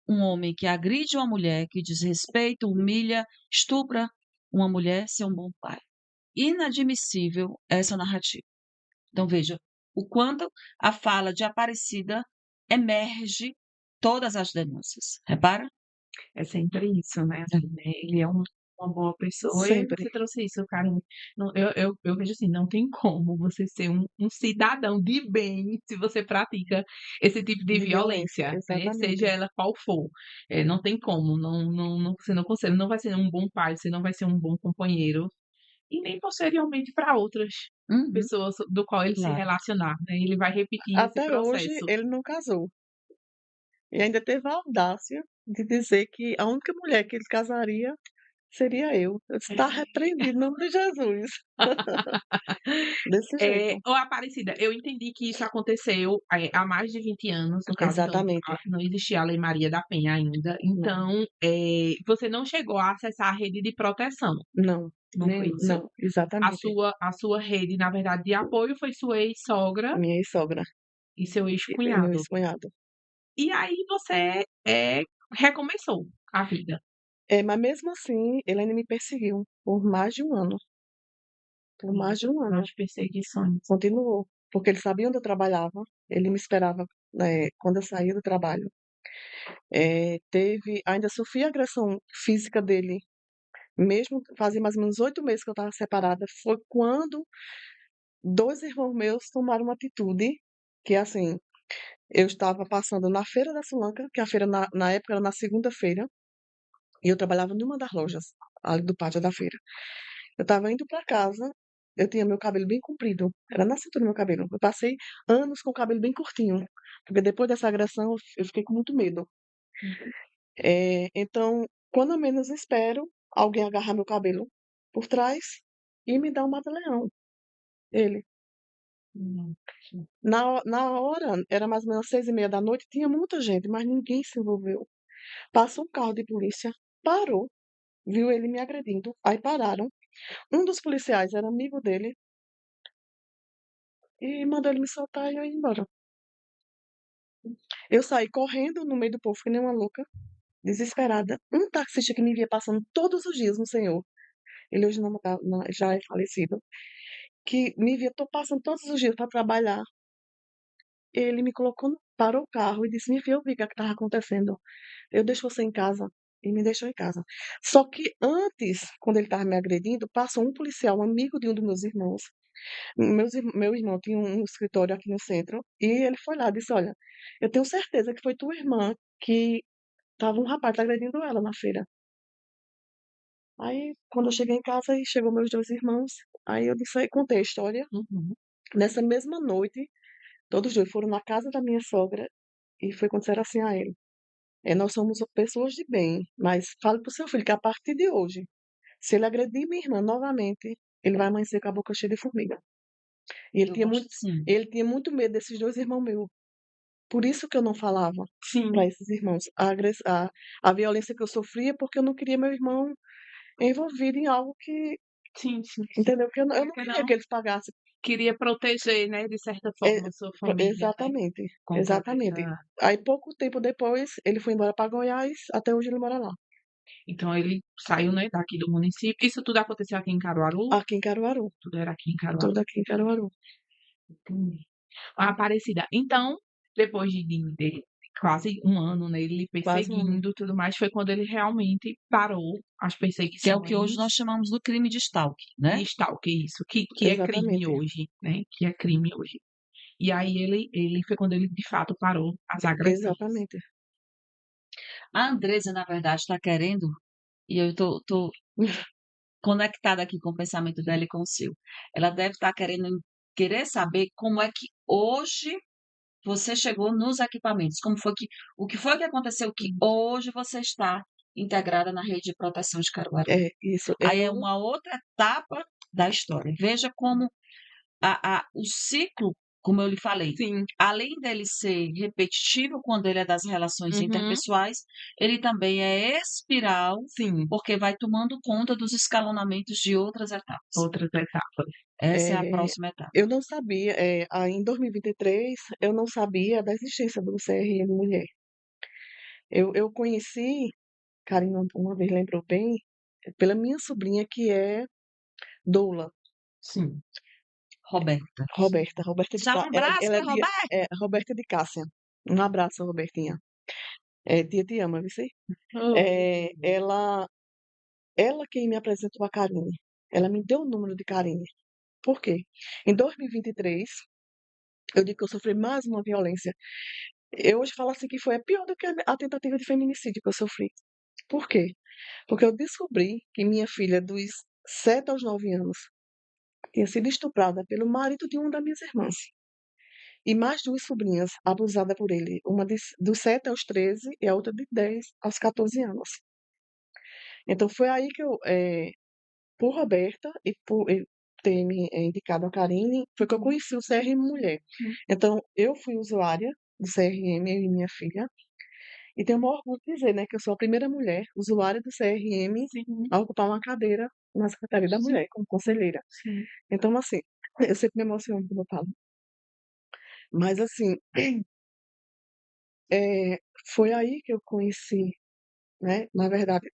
um homem que agride uma mulher, que desrespeita, humilha, estupra uma mulher ser um bom pai. Inadmissível essa narrativa. Então, veja o quanto a fala de Aparecida emerge todas as denúncias. Repara? É sempre isso, né? Assim, né? Ele é uma boa pessoa. E aí Sempre. você trouxe isso, cara. Eu vejo assim, não tem como você ser um cidadão de bem se você pratica esse tipo de De violência, violência, né? exatamente. Seja ela qual for. Não tem como, você não consegue, não vai ser um bom pai, você não vai ser um bom companheiro, e nem posteriormente para outras Uhum, pessoas do qual ele se claro. relacionar, né? Ele vai repetir esse Até hoje processo. ele não casou. E ainda teve a audácia de dizer que a única mulher que ele casaria seria eu. Eu disse, está repreendido em nome de Jesus. Desse jeito. Ô, Aparecida, eu entendi que isso aconteceu há mais de 20 anos, no caso, então Exatamente. não existia a Lei Maria da Penha ainda. Não, Então, você não chegou a acessar a rede de proteção, não, não foi isso? não, exatamente. A sua rede, na verdade, de apoio foi sua ex-sogra Minha ex-sogra e seu e meu ex-cunhado. ex-cunhado. E aí você recomeçou a vida. Mas mesmo assim, ele ainda me perseguiu por mais de um ano. Por mais de um ano. As perseguições. Continuou. Porque ele sabia onde eu trabalhava. Ele me esperava, quando eu saía do trabalho. Ainda sofri agressão física dele, mesmo fazia mais ou menos 8 meses que eu estava separada. Foi quando dois irmãos meus tomaram uma atitude que, assim, eu estava passando na Feira da Sulanca, que a feira na época era na segunda-feira, e eu trabalhava numa das lojas, ali do pátio da feira. Eu estava indo para casa, eu tinha meu cabelo bem comprido, era na cintura meu cabelo. Eu passei anos com o cabelo bem curtinho, porque depois dessa agressão eu fiquei com muito medo. Então, quando eu menos espero, alguém agarra meu cabelo por trás e me dá um mata-leão. Ele. Hum. Na hora, era mais ou menos 6h30 da noite, tinha muita gente, mas ninguém se envolveu. Passou um carro de polícia, parou, viu ele me agredindo, aí pararam. Um dos policiais era amigo dele e mandou ele me soltar e eu ir embora. Eu saí correndo no meio do povo, que nem uma louca, desesperada. Um taxista que me via passando todos os dias no Senhor, ele hoje já é falecido, que me via, tô passando todos os dias para trabalhar. Ele me colocou, parou o carro e disse: Minha filha, eu vi o que estava acontecendo. Eu deixo você em casa. E me deixou em casa. Só que antes, quando ele estava me agredindo, passou um policial, um amigo de um dos meus irmãos. Meu irmão tinha um escritório aqui no centro. E ele foi lá e disse: Olha, eu tenho certeza que foi tua irmã que estava um rapaz agredindo ela na feira. Aí, quando eu cheguei em casa, aí chegou meus dois irmãos. Aí eu disse, aí contei a história. Uhum. Nessa mesma noite, todos dois foram na casa da minha sogra e foi quando disseram assim a ele: nós somos pessoas de bem, mas fale pro seu filho que a partir de hoje, se ele agredir minha irmã novamente, ele vai amanhecer com a boca cheia de formiga. E Eu gosto sim. ele tinha muito medo desses dois irmãos meus. Por isso que eu não falava Sim, para esses irmãos a violência que eu sofria, porque eu não queria meu irmão envolvido em algo que, sim, sim. entendeu? Que eu não Porque queria não que eles pagassem. queria proteger, né, de certa É, forma, a sua família, né, exatamente, contra exatamente. essa. Aí pouco tempo depois, ele foi embora para Goiás, até hoje ele mora lá, Então ele saiu, né, daqui do município. Isso tudo aconteceu aqui em Caruaru? aqui em Caruaru, Tudo era aqui em Caruaru. tudo aqui em Caruaru. Entendi. Aparecida. Então, depois de quase um ano, né, ele Quase um ano. perseguindo, tudo mais, foi quando ele realmente parou as Que é o que hoje nós perseguições chamamos do crime de stalking, de né? stalker, isso, que é crime Exatamente, hoje, né? Que é crime hoje. E aí ele foi quando ele de fato parou as agressões. exatamente. A Andresa, na verdade, está querendo, e eu tô conectada aqui com o pensamento dela e com o seu. Ela deve estar querer saber como é que hoje você chegou nos equipamentos, o que foi que aconteceu que hoje você está integrada na rede de proteção de Caruaru. Isso. Aí é uma outra etapa da história. Veja como o ciclo, como eu lhe falei, Sim, além dele ser repetitivo quando ele é das relações uhum, interpessoais, ele também é espiral, sim, porque vai tomando conta dos escalonamentos de outras etapas. outras etapas. Essa é a É, próxima etapa. eu não sabia, em 2023, eu não sabia da existência do CRM Mulher. Eu conheci, Karina uma vez lembrou bem, pela minha sobrinha que é doula, Sim. Roberta. Roberta de Já um Cá, abraço ela é para Roberta. Roberta de Cássia. Um abraço, Robertinha. Tia te ama, viu? Oh, Ela ela quem me apresentou a Karine. Ela me deu o número de Karine. Por quê? Em 2023, eu digo que eu sofri mais uma violência. Eu hoje falo assim que foi a pior do que a tentativa de feminicídio que eu sofri. Por quê? Porque eu descobri que minha filha, dos 7 aos 9 anos, tinha sido estuprada pelo marido de uma das minhas irmãs. E mais duas sobrinhas abusadas por ele. Uma dos 7 aos 13 e a outra de 10 aos 14 anos. Então foi aí que eu, por Roberta e por ter me indicado a Karine, foi que eu conheci o CRM Mulher. Então eu fui usuária do CRM, eu e minha filha. E tenho o maior orgulho de dizer, né, que eu sou a primeira mulher usuária do CRM a ocupar uma cadeira na Secretaria da Mulher, como conselheira. Sim. Então, assim, eu sempre me emociono quando eu falo. Mas, assim, foi aí que eu conheci, né, na verdade,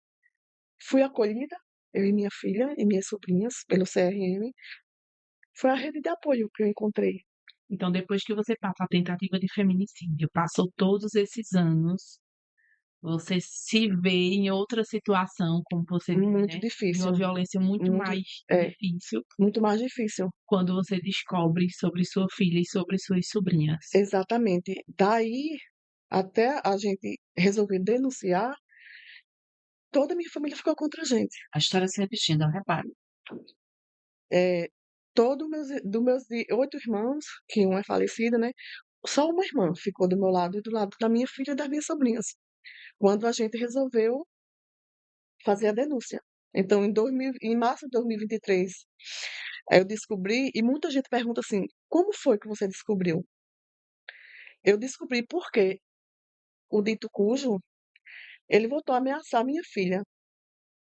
fui acolhida, eu e minha filha e minhas sobrinhas, pelo CRM. Foi a rede de apoio que eu encontrei. Então, depois que você passa a tentativa de feminicídio, passou todos esses anos, você se vê em outra situação, como você diz, Muito né? De difícil, uma violência muito muito, mais é, difícil muito mais difícil. quando você descobre sobre sua filha e sobre suas sobrinhas. Exatamente. Daí, até a gente resolver denunciar, toda a minha família ficou contra a gente. A história se repetindo, eu reparo. Dos meus 8 irmãos, que um é falecido, né? Só uma irmã ficou do meu lado e do lado da minha filha e das minhas sobrinhas. Quando a gente resolveu fazer a denúncia. Então, em março de 2023, eu descobri, e muita gente pergunta assim: como foi que você descobriu? Eu descobri porque o dito cujo, ele voltou a ameaçar minha filha.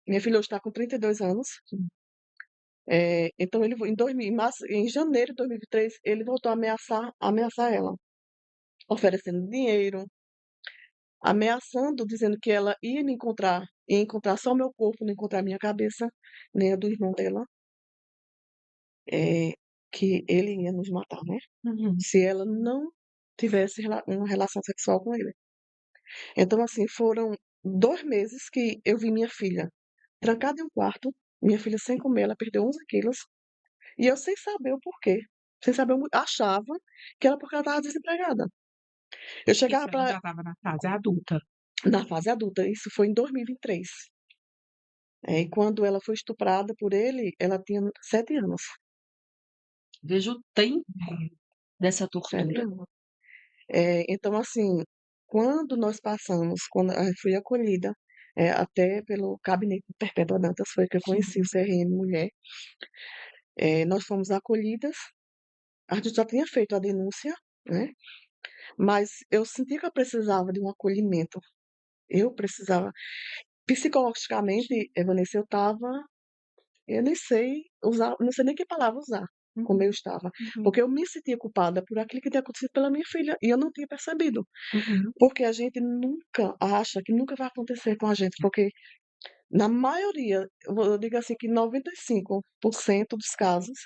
Minha filha hoje está com 32 anos. Então, em janeiro de 2023, ele voltou a ameaçar ela, oferecendo dinheiro, ameaçando, dizendo que ela ia encontrar só meu corpo, não encontrar minha cabeça, nem a do irmão dela, que ele ia nos matar, né? Se ela não tivesse uma relação sexual com ele. Então, assim, foram 2 meses que eu vi minha filha trancada em um quarto, minha filha sem comer, ela perdeu 11 quilos, e eu sem saber o porquê. Sem saber, achava que era porque ela estava desempregada. Eu chegava Isso ela já estava na fase adulta. na fase adulta, isso foi em 2023. E quando ela foi estuprada por ele, ela tinha 7 anos. Veja o tempo dessa 7 tortura. anos. Então, assim, quando eu fui acolhida, até pelo Gabinete de Perpétua Dantas, foi que eu conheci o CRM Mulher. Nós fomos acolhidas, a gente já tinha feito a denúncia, né? Mas eu senti que eu precisava de um acolhimento. Eu precisava. Psicologicamente, Vanessa, eu nem sei usar, não sei nem que palavra usar, como eu estava. Porque eu me sentia culpada por aquilo que tinha acontecido pela minha filha, e eu não tinha percebido. Porque a gente nunca acha que nunca vai acontecer com a gente, porque na maioria, eu digo assim que 95% dos casos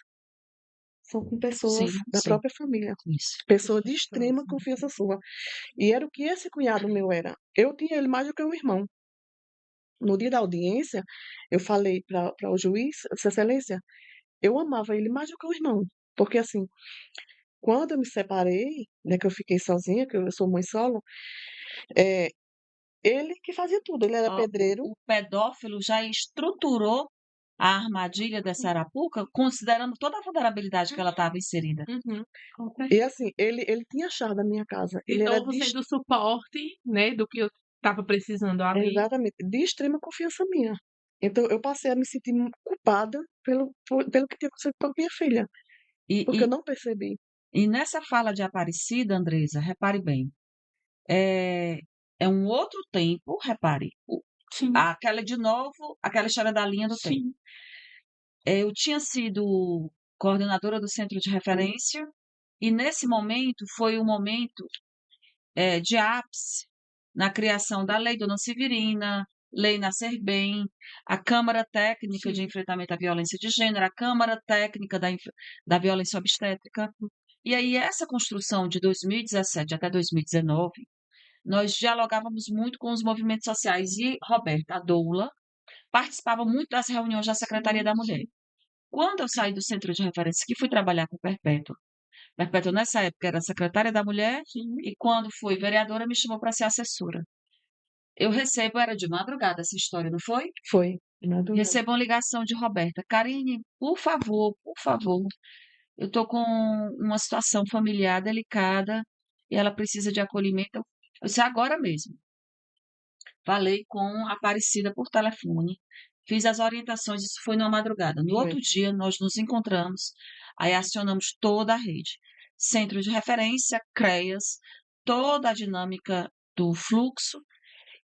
são com pessoas Sim, da sim, própria família, isso. pessoas de extrema confiança sua. E era o que esse cunhado meu era. Eu tinha ele mais do que um irmão. No dia da audiência, eu falei para o juiz, Sua Excelência, eu amava ele mais do que o irmão. Porque, assim, quando eu me separei, né, que eu fiquei sozinha, que eu sou mãe solo, é, ele que fazia tudo. Ele era Ó, pedreiro. o pedófilo já estruturou a armadilha dessa arapuca, considerando toda a vulnerabilidade que ela estava inserida. Com E, certeza. assim, ele tinha a chave da minha casa. Ele era Então, você do suporte, né, do que eu estava precisando ali. exatamente, de extrema confiança minha. Então, eu passei a me sentir culpada pelo que tinha acontecido com a minha filha, E, porque e, eu não percebi. e nessa fala de Aparecida, Andresa, repare bem, é, é um outro tempo, repare, Sim, aquela de novo, aquela história da linha do tempo. sim. Eu tinha sido coordenadora do centro de referência, e nesse momento foi um momento de ápice na criação da Lei Dona Severina, Lei Nascer Bem, a Câmara Técnica de Enfrentamento à Violência de Gênero, a Câmara Técnica da Violência Obstétrica. E aí, essa construção de 2017 até 2019, nós dialogávamos muito com os movimentos sociais. E, Roberta, a doula, participava muito das reuniões da Secretaria da Mulher. Quando eu saí do centro de referência, que fui trabalhar com Perpétua nessa época era secretária da Mulher, e quando fui vereadora me chamou para ser assessora. Eu recebo, era de madrugada essa história, não foi? Foi. Madrugada. Recebo uma ligação de Roberta. Karine, por favor, eu estou com uma situação familiar delicada e ela precisa de acolhimento. Eu disse, agora mesmo. Falei com a Aparecida por telefone, fiz as orientações, isso foi numa madrugada. No Foi. outro dia, nós nos encontramos, aí acionamos toda a rede. Centro de referência, CREAS, toda a dinâmica do fluxo,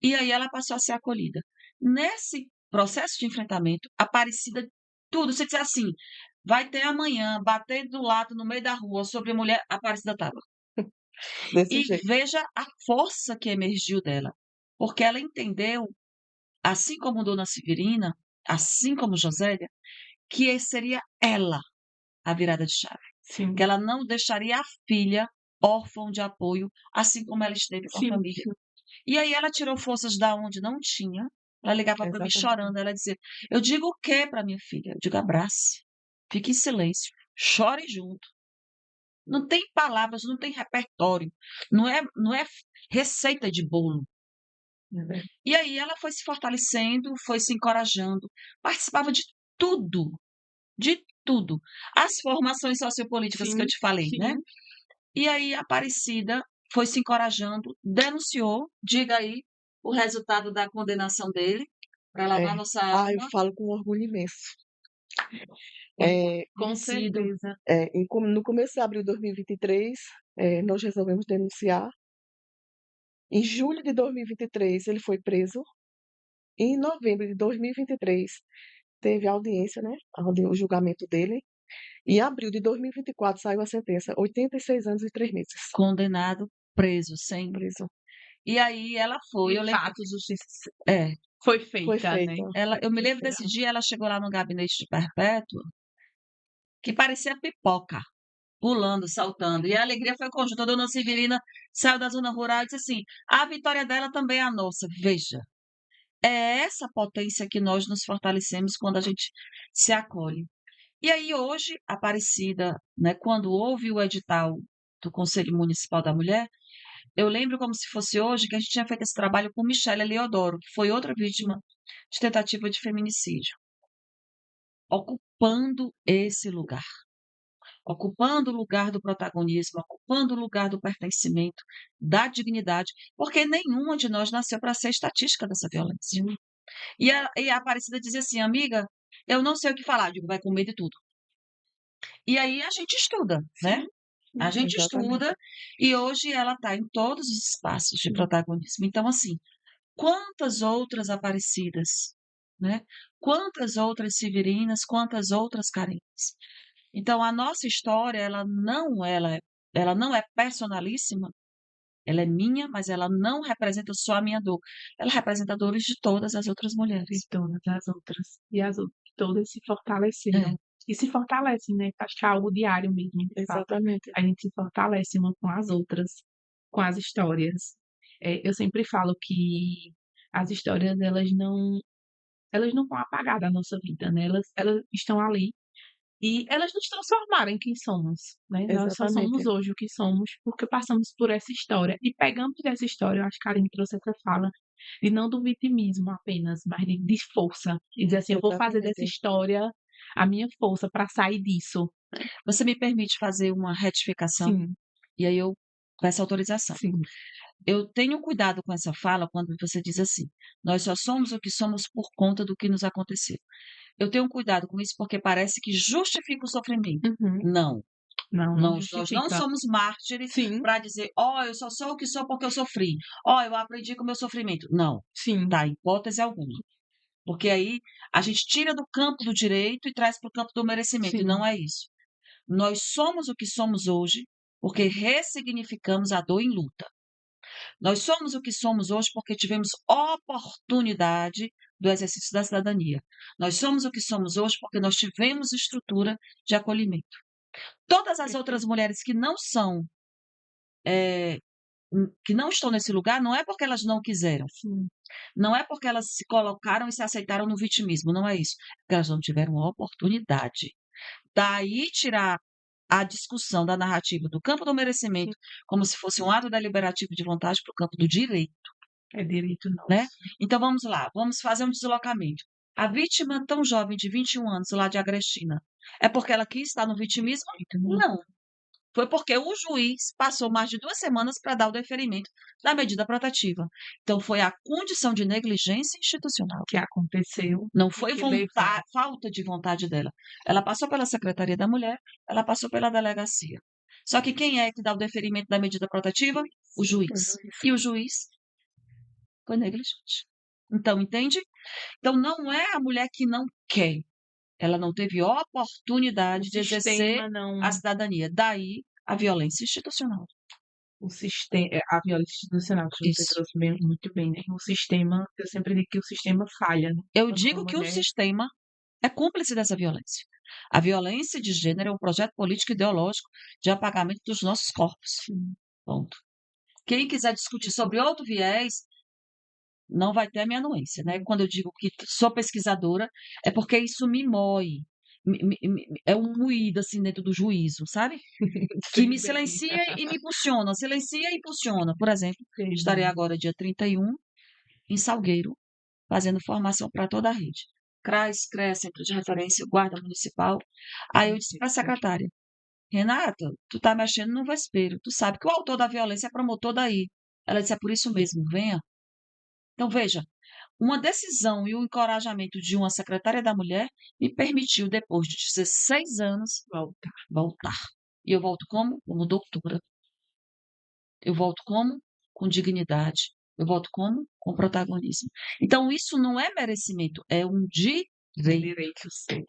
e aí ela passou a ser acolhida. Nesse processo de enfrentamento, Aparecida, tudo, se disser assim, vai ter amanhã, bater do lado no meio da rua sobre mulher, Aparecida estava. Desse E jeito. veja a força que emergiu dela, porque ela entendeu, assim como Dona Severina, assim como Josélia, que seria ela a virada de chave, Sim. que ela não deixaria a filha órfã de apoio, assim como ela esteve com a Sim, família. sim. E aí ela tirou forças da onde não tinha. Ela ligava para mim Exatamente. chorando. Ela dizia: eu digo o quê para minha filha? Eu digo: abrace, fique em silêncio, chore junto. Não tem palavras, não tem repertório, não é receita de bolo. E aí ela foi se fortalecendo, foi se encorajando, participava de tudo, de tudo. As formações sociopolíticas que eu Sim, te falei, né? sim. E aí a Aparecida foi se encorajando, denunciou, diga aí o resultado da condenação dele, para lavar É. nossa Ah, eu alma. falo com orgulho imenso. É, Com vencido. certeza. No começo de abril de 2023, nós resolvemos denunciar. Em julho de 2023, ele foi preso. Em novembro de 2023, teve a audiência, né? O julgamento dele. Em abril de 2024, saiu a sentença: 86 anos e 3 meses. Condenado, preso, sem. Preso. E aí ela foi, eu De lembro. fato, justiça É, foi Foi feita, né? feita. eu me Foi lembro feita. desse dia, ela chegou lá no gabinete de Perpétua, que parecia pipoca, pulando, saltando. E a alegria foi conjunta. A dona Severina saiu da zona rural e disse assim: a vitória dela também é a nossa. Veja, é essa potência que nós nos fortalecemos quando a gente se acolhe. E aí, hoje, Aparecida, né, quando houve o edital do Conselho Municipal da Mulher, eu lembro como se fosse hoje que a gente tinha feito esse trabalho com Michele Leodoro, que foi outra vítima de tentativa de feminicídio, ocupando esse lugar. Ocupando o lugar do protagonismo, ocupando o lugar do pertencimento, da dignidade, porque nenhuma de nós nasceu para ser estatística dessa violência. E a Aparecida dizia assim, amiga, eu não sei o que falar. Eu digo, vai com medo de tudo. E aí a gente estuda, né? A gente Exatamente. estuda e hoje ela está em todos os espaços de protagonismo. Então, assim, quantas outras Aparecidas, né? Quantas outras Severinas, quantas outras Karines. Então, a nossa história, ela não é personalíssima, ela é minha, mas ela não representa só a minha dor. Ela representa dores de todas as outras De mulheres. todas as outras. E as outras todas se É, fortaleceram. E se fortalecem, né? Acho que é algo diário mesmo, de fato. Exatamente. A gente se fortalece uma com as outras, com as histórias. Eu sempre falo que as histórias, elas não vão apagar da nossa vida, né? Elas estão ali e elas nos transformaram em quem somos, né? Nós só somos Exatamente. hoje o que somos porque passamos por essa história. E pegamos dessa história, eu acho que a Aline trouxe essa fala, de não do vitimismo apenas, mas de força. E dizer assim, eu vou fazer dessa Exatamente. história a minha força para sair disso. Você me permite fazer uma retificação? Sim, E aí eu peço autorização. sim. Eu tenho cuidado com essa fala quando você diz assim: nós só somos o que somos por conta do que nos aconteceu. Eu tenho cuidado com isso porque parece que justifica o sofrimento. Uhum. Não, Não nós não justifica. somos mártires Sim, para dizer, ó, eu só sou o que sou porque eu sofri. Ó, eu aprendi com o meu sofrimento. Não, sim. tá, hipótese alguma. Porque aí a gente tira do campo do direito e traz para o campo do merecimento. E Sim. não é isso. Nós somos o que somos hoje porque ressignificamos a dor em luta. Nós somos o que somos hoje porque tivemos oportunidade do exercício da cidadania. Nós somos o que somos hoje porque nós tivemos estrutura de acolhimento. Todas as outras mulheres que não são que não estão nesse lugar, não é porque elas não quiseram, Sim. não é porque elas se colocaram e se aceitaram no vitimismo, não é isso. É porque elas não tiveram a oportunidade. Daí tirar a discussão da narrativa do campo do merecimento como se fosse um ato deliberativo de vontade para o campo do direito, É direito né? nosso. Então vamos lá, vamos fazer um deslocamento. A vítima tão jovem de 21 anos lá de Agrestina, é porque ela quis estar no vitimismo? Não. Foi porque o juiz passou mais de 2 semanas para dar o deferimento da medida protetiva. Então foi a condição de negligência institucional. Que aconteceu Não e foi que levou. falta de vontade dela. Ela passou pela Secretaria da Mulher, ela passou pela delegacia. Só que quem é que dá o deferimento da medida protetiva? O O juiz. juiz. E o juiz foi negligente. Então, entende? Então, não é a mulher que não quer. Ela não teve O oportunidade de exercer sistema não. a cidadania. Daí, a violência institucional. O sistema, a violência institucional que você Isso. trouxe muito bem, né? O sistema, eu sempre digo que o sistema falha, né? Eu Quando digo uma que o mulher. sistema é cúmplice dessa violência. A violência de gênero é um projeto político e ideológico de apagamento dos nossos corpos. Sim. Ponto. Quem quiser discutir sobre outro viés, não vai ter a minha anuência, né? Quando eu digo que sou pesquisadora, é porque isso me mói. É um moído assim dentro do juízo, sabe? Que Sei me bem. silencia e me impulsiona, silencia e impulsiona. Por exemplo, Sei estarei bem. agora dia 31 em Salgueiro, fazendo formação para toda a rede. CRAS, CREA, Centro de Referência, Guarda Municipal. Aí eu disse para a secretária, Renata, tu tá mexendo no vespeiro, tu sabe que o autor da violência é promotor daí. Ela disse, é por isso mesmo, venha. Então, veja, uma decisão e o encorajamento de uma secretária da mulher me permitiu, depois de 16 anos, voltar. E eu volto como? Como doutora. Eu volto como? Com dignidade. Eu volto como? Com protagonismo. Então, isso não é merecimento, é um É direito. direito seu.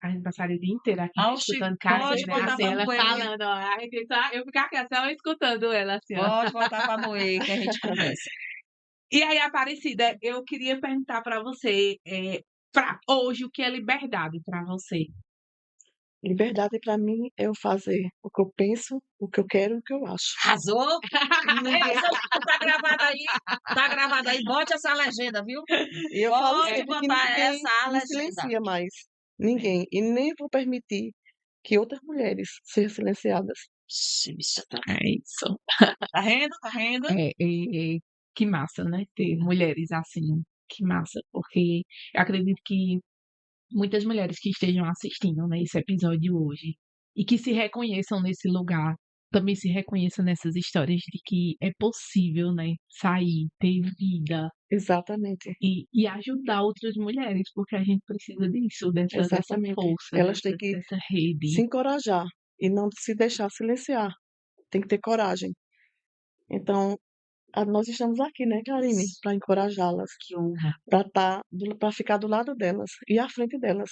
A gente passaria o dia inteiro aqui Auxi, escutando pode Karine, né? botar Assim, para ela moer. falando, ó. A gente eu ficar aqui só escutando ela, assim, ó. Pode botar para moer, que a gente conversa. E aí, Aparecida, eu queria perguntar para você, para hoje, o que é liberdade para você? Liberdade para mim é eu fazer o que eu penso, o que eu quero e o que eu acho. Arrasou? Tá gravado aí? Tá gravado aí? Bote essa legenda, viu? E eu falo Pode sempre que botar ninguém essa me legenda. silencia mais. Ninguém. E nem vou permitir que outras mulheres sejam silenciadas. É isso. Tá rendo? Tá rendo? Que massa, né? Ter mulheres assim. Que massa, porque eu acredito que muitas mulheres que estejam assistindo, né, esse episódio hoje e que se reconheçam nesse lugar, também se reconheçam nessas histórias de que é possível, né, sair, ter vida Exatamente. e ajudar outras mulheres, porque a gente precisa disso, dessa Exatamente. força, Elas têm que dessa rede. se encorajar e não se deixar silenciar. Tem que ter coragem. Então, nós estamos aqui, né, Karine, para encorajá-las, Que honra. para ficar do lado delas e à frente delas.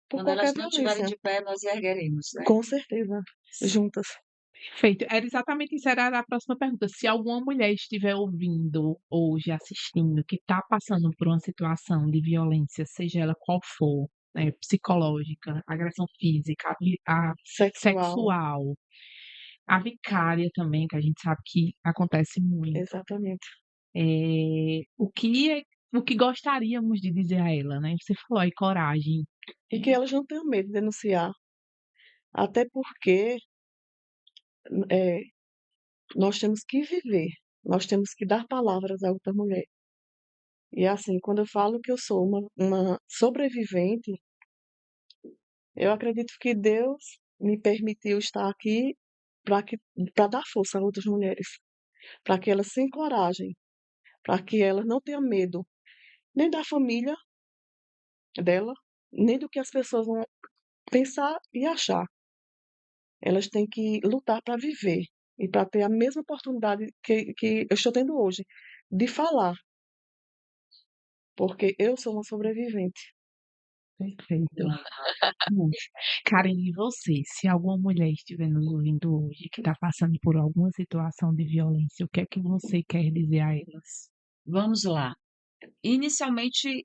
Por Quando qualquer elas não estiverem violência. de pé, nós ergueremos, né? Com certeza. Juntas. Perfeito. Era exatamente isso, era a próxima pergunta. Se alguma mulher estiver ouvindo hoje, assistindo, que está passando por uma situação de violência, seja ela qual for, né, psicológica, agressão física, a Sexual. sexual, a vicária também, que a gente sabe que acontece muito. Exatamente. O que gostaríamos de dizer a ela, né? Você falou aí, coragem. E que elas não tenham medo de denunciar. Até porque nós temos que viver. Nós temos que dar palavras a outra mulher. E assim, quando eu falo que eu sou uma sobrevivente, eu acredito que Deus me permitiu estar aqui para dar força a outras mulheres, para que elas se encorajem, para que elas não tenham medo nem da família dela, nem do que as pessoas vão pensar e achar. Elas têm que lutar para viver e para ter a mesma oportunidade que eu estou tendo hoje de falar, porque eu sou uma sobrevivente. Perfeito. Karen, e você? Se alguma mulher estiver nos ouvindo hoje que está passando por alguma situação de violência, o que é que você quer dizer a elas? Vamos lá. Inicialmente,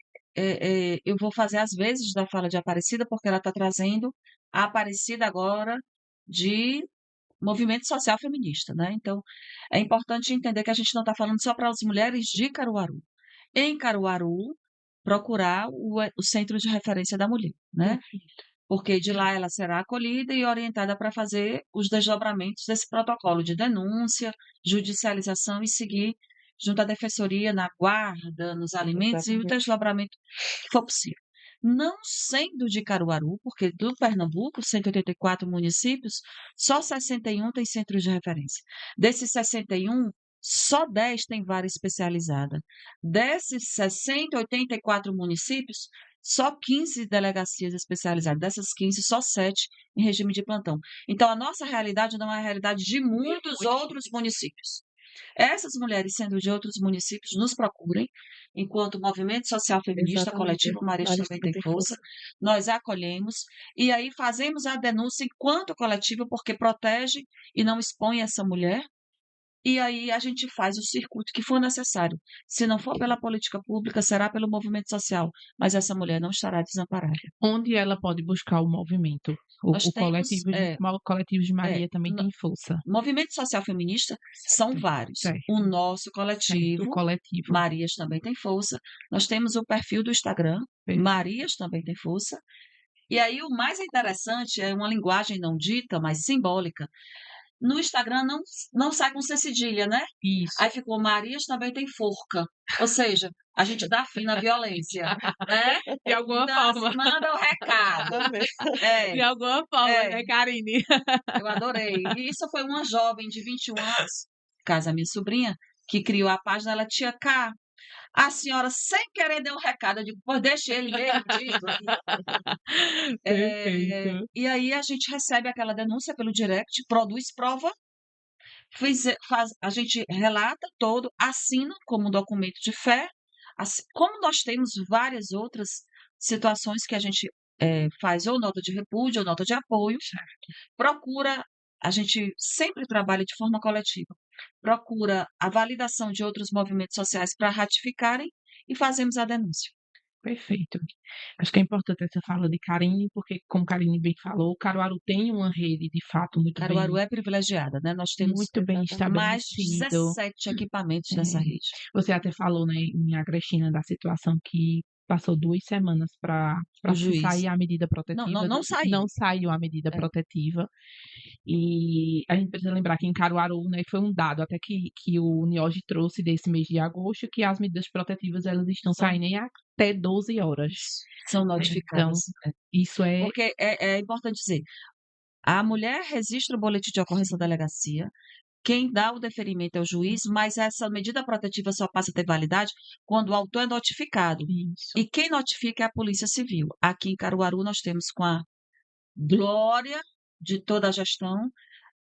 eu vou fazer as vezes da fala de Aparecida, porque ela está trazendo a Aparecida agora de movimento social feminista, né? Então, é importante entender que a gente não está falando só para as mulheres de Caruaru. Em Caruaru, procurar o centro de referência da mulher, né? Perfeito. Porque de lá ela será acolhida e orientada para fazer os desdobramentos desse protocolo de denúncia, judicialização e seguir junto à defensoria na guarda, nos alimentos e o Exatamente. desdobramento que for possível. Não sendo de Caruaru, porque do Pernambuco, 184 municípios, só 61 tem centros de referência. Desses 61, só 10 tem vara especializada. Desses 60, 84 municípios, só 15 delegacias especializadas. Dessas 15, só 7 em regime de plantão. Então, a nossa realidade não é a realidade de muitos outros municípios. Essas mulheres, sendo de outros municípios, nos procurem, enquanto movimento social feminista, Exatamente. coletivo Marias Marias também também tem tem força, força. nós acolhemos e aí fazemos a denúncia enquanto coletivo, porque protege e não expõe essa mulher. E aí a gente faz o circuito que for necessário. Se não for pela política pública, será pelo movimento social, mas essa mulher não estará desamparada. Onde ela pode buscar o movimento? Nós O temos, coletivo de Maria também no- tem força. movimento social feminista são Certo, vários. certo, O nosso certo. O coletivo, coletivo. Marias também tem força. Nós temos o perfil do Instagram, Perfeito. Marias também tem força. E aí o mais interessante é uma linguagem não dita, mas simbólica. No Instagram não sai com C cedilha, né? Isso. Aí ficou Marias também tem forca. Ou seja, a gente dá fim na violência, né? De alguma Então, forma. assim, manda o recado. Exatamente. De É, alguma forma, é, né, Karine? eu adorei. E isso foi uma jovem de 21 anos, casa minha sobrinha, que criou a página, ela Tia K. A senhora, sem querer, deu um recado. Eu digo, pois deixa ele mesmo, diz. Perfeito. E aí a gente recebe aquela denúncia pelo direct, produz prova, a gente relata todo, assina como um documento de fé. Como nós temos várias outras situações que a gente faz ou nota de repúdio ou nota de apoio, procura, a gente sempre trabalha de forma coletiva, procura a validação de outros movimentos sociais para ratificarem e fazemos a denúncia. Perfeito. Acho que é importante essa fala de Karine, porque, como Karine bem falou, Caruaru tem uma rede, de fato, Caruaru é privilegiada, né? Nós temos muito bem mais de estabelecido. 17 equipamentos É, nessa rede. Você até falou, né, em Agrestina, da situação que passou 2 semanas para O se juiz. sair a medida protetiva. Não saiu. Não saiu a medida É. protetiva. E a gente precisa lembrar que em Caruaru, né, foi um dado até que o NIOJ trouxe desse mês de agosto, que as medidas protetivas elas estão saindo em até 12 horas. São Então, notificadas. isso é Porque é importante dizer, a mulher registra o boletim de ocorrência da delegacia, quem dá o deferimento é o juiz, mas essa medida protetiva só passa a ter validade quando o autor é notificado. isso. E quem notifica é a Polícia Civil. Aqui em Caruaru nós temos com a glória de toda a gestão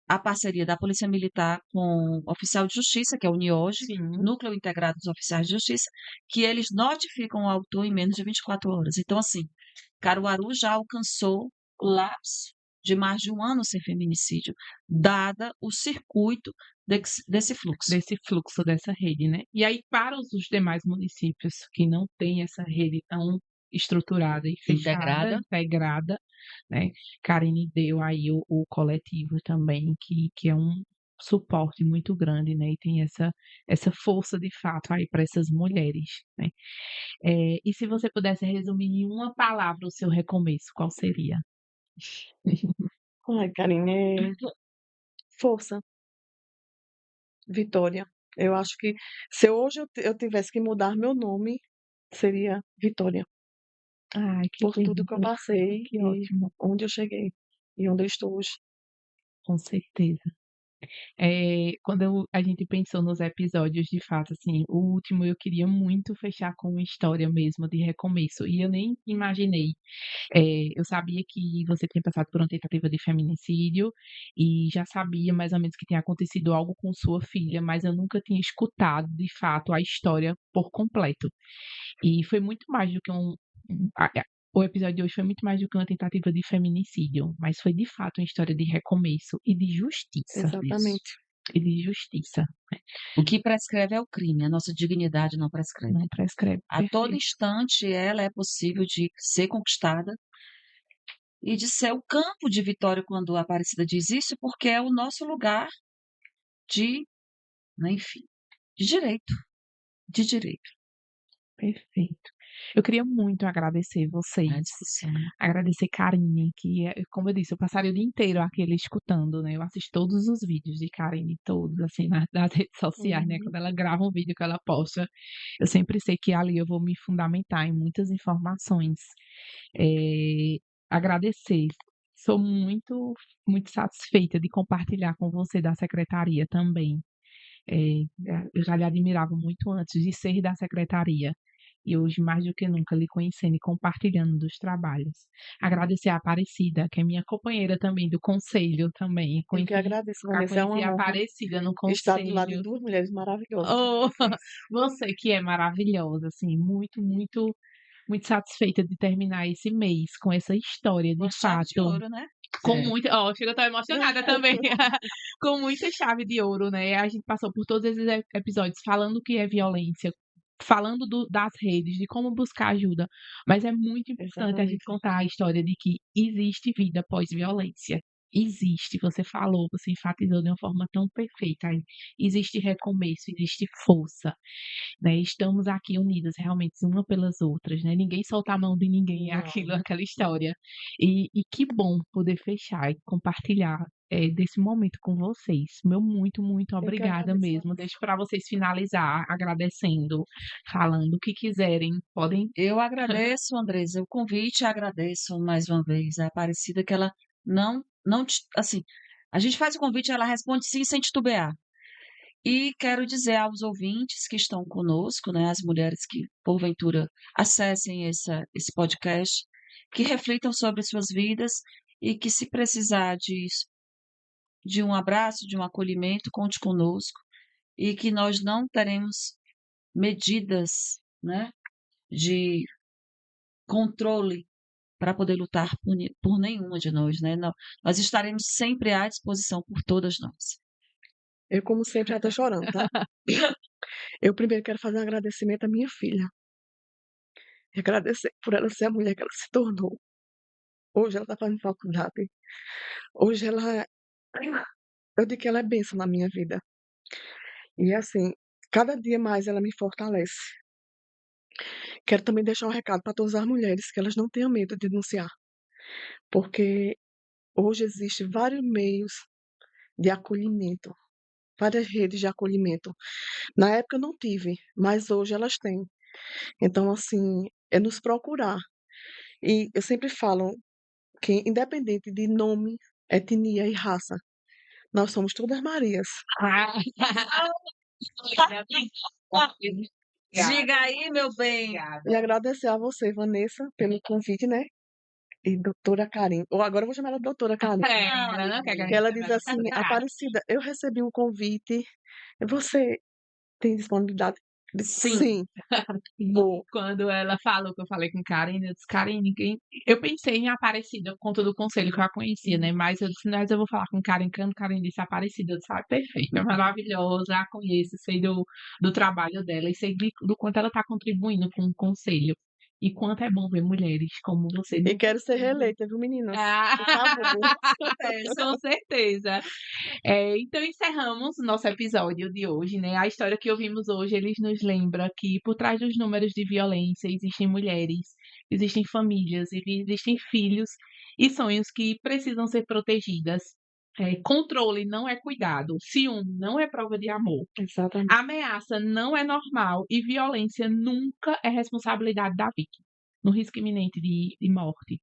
a parceria da Polícia Militar com o Oficial de Justiça, que é o NIOJ, Sim. Núcleo Integrado dos Oficiais de Justiça, que eles notificam o autor em menos de 24 horas. Então, assim, Caruaru já alcançou o lapso de mais de um ano sem feminicídio, dada o circuito desse fluxo. Desse fluxo, dessa rede, né? E aí, para os demais municípios que não têm essa rede tão estruturada e fechada, integrada, né? Karine deu aí o coletivo também, que é um suporte muito grande, né? E tem essa força de fato aí para essas mulheres, né? E se você pudesse resumir em uma palavra o seu recomeço, qual seria? Ai, Karine, força, vitória. Eu acho que se hoje eu tivesse que mudar meu nome, seria Vitória, Ai, que por tudo que eu lindo, passei que e ótimo, onde eu cheguei e onde eu estou hoje. com certeza. Quando a gente pensou nos episódios, de fato, assim, o último eu queria muito fechar com uma história mesmo de recomeço, e eu nem imaginei. Eu sabia que você tinha passado por uma tentativa de feminicídio, e já sabia mais ou menos que tinha acontecido algo com sua filha, mas eu nunca tinha escutado, de fato, a história por completo. E foi muito mais do que o episódio de hoje foi muito mais do que uma tentativa de feminicídio, mas foi de fato uma história de recomeço e de justiça. Exatamente. E de justiça. O que prescreve é o crime, a nossa dignidade não prescreve. Não prescreve. A todo Perfeito. instante ela é possível de ser conquistada e de ser o campo de vitória quando a Aparecida diz isso, porque é o nosso lugar de, né, enfim, de direito, de direito. Perfeito. Eu queria muito agradecer À vocês, discussão. agradecer Karine, que, como eu disse, eu passaria o dia inteiro aqui escutando, né? Eu assisto todos os vídeos de Karine, todos, assim, nas redes sociais, né? Uhum. Quando ela grava um vídeo que ela posta, eu sempre sei que ali eu vou me fundamentar em muitas informações. Agradecer. Sou muito, muito satisfeita de compartilhar com você da secretaria também. Eu já lhe admirava muito antes de ser da secretaria. E hoje, mais do que nunca, lhe conhecendo e compartilhando dos trabalhos. Agradecer a Aparecida, que é minha companheira também do conselho também. Eu que agradeço, Vanessa. É Conheci uma a honra Aparecida no estar do lado de conselho. duas mulheres maravilhosas Oh, como vocês. você que é maravilhosa, assim, muito, muito, muito satisfeita de terminar esse mês com essa história, de Com chave de fato. ouro, né? Com muita. Ó, chega, eu tô emocionada também. Com muita chave de ouro, né? A gente passou por todos esses episódios falando o que é violência, falando das redes, de como buscar ajuda. Mas é muito importante a gente Exatamente. contar a história de que existe vida pós-violência. Existe, você falou, você enfatizou de uma forma tão perfeita aí. Existe recomeço, existe força, né? Estamos aqui unidas realmente uma pelas outras, né? Ninguém solta a mão de ninguém, é Não. aquilo, aquela história. E que bom poder fechar e compartilhar desse momento com vocês. Meu muito, muito Eu que obrigada agradeço, mesmo. Vanessa. Deixo para vocês finalizar agradecendo, falando o que quiserem. Podem. Eu agradeço, Andresa, o convite, agradeço mais uma vez a Aparecida, que ela assim, a gente faz o convite, ela responde sim sem titubear. E quero dizer aos ouvintes que estão conosco, né, as mulheres que, porventura, acessem esse podcast, que reflitam sobre suas vidas e que, se precisar de um abraço, de um acolhimento, conte conosco e que nós não teremos medidas, né, de controle para poder lutar por nenhuma de nós, né? Nós estaremos sempre à disposição por todas nós. Eu, como sempre, já tô chorando, tá? Eu primeiro quero fazer um agradecimento à minha filha. E agradecer por ela ser a mulher que ela se tornou. Hoje ela está fazendo faculdade. Hoje eu digo que ela é bênção na minha vida. E assim, cada dia mais ela me fortalece. Quero também deixar um recado para todas as mulheres que elas não tenham medo de denunciar, porque hoje existem vários meios de acolhimento, várias redes de acolhimento. Na época eu não tive, mas hoje elas têm. Então, assim, é nos procurar. E eu sempre falo que, independente de nome, etnia e raça, nós somos todas Marias. Diga aí, meu bem. E agradecer a você, Vanessa, pelo convite, né? E doutora Karine. Ou agora eu vou chamar ela de doutora Karine. Não, quer que a gente Ela chame diz ela assim: de Aparecida, eu recebi um convite. Você tem disponibilidade? Eu disse, Sim. sim, vou. Quando ela falou que eu falei com Karine, eu disse, Karine, eu pensei em Aparecida por conta do conselho que eu a conhecia, né? Mas eu disse, mas eu vou falar com Karine, quando Karine disse Aparecida, eu disse, perfeito, é maravilhosa, a conheço, sei do trabalho dela e sei do quanto ela está contribuindo com o conselho. E quanto é bom ver mulheres como você. E quero ser reeleita, viu, meninas? Ah, Por favor. com certeza. Então encerramos o nosso episódio de hoje, né? A história que ouvimos hoje, eles nos lembra que por trás dos números de violência existem mulheres, existem famílias, existem filhos e sonhos que precisam ser protegidas. Controle não é cuidado, ciúme não é prova de amor, Exatamente. ameaça não é normal e violência nunca é responsabilidade da vítima, no risco iminente de morte.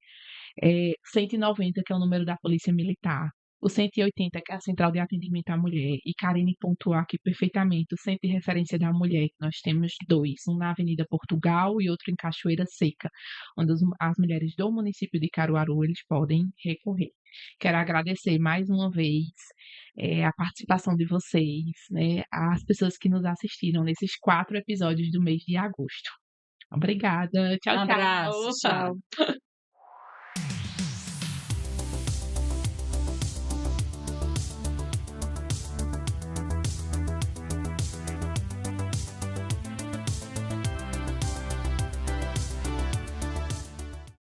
190, que é o número da Polícia Militar, o 180, que é a Central de Atendimento à Mulher, e Karine pontuou aqui perfeitamente o Centro de Referência da Mulher, que nós temos dois, um na Avenida Portugal e outro em Cachoeira Seca, onde as mulheres do município de Caruaru eles podem recorrer. Quero agradecer mais uma vez a participação de vocês, né, as pessoas que nos assistiram nesses 4 episódios do mês de agosto. Obrigada. Tchau, Um abraço. tchau. Tchau.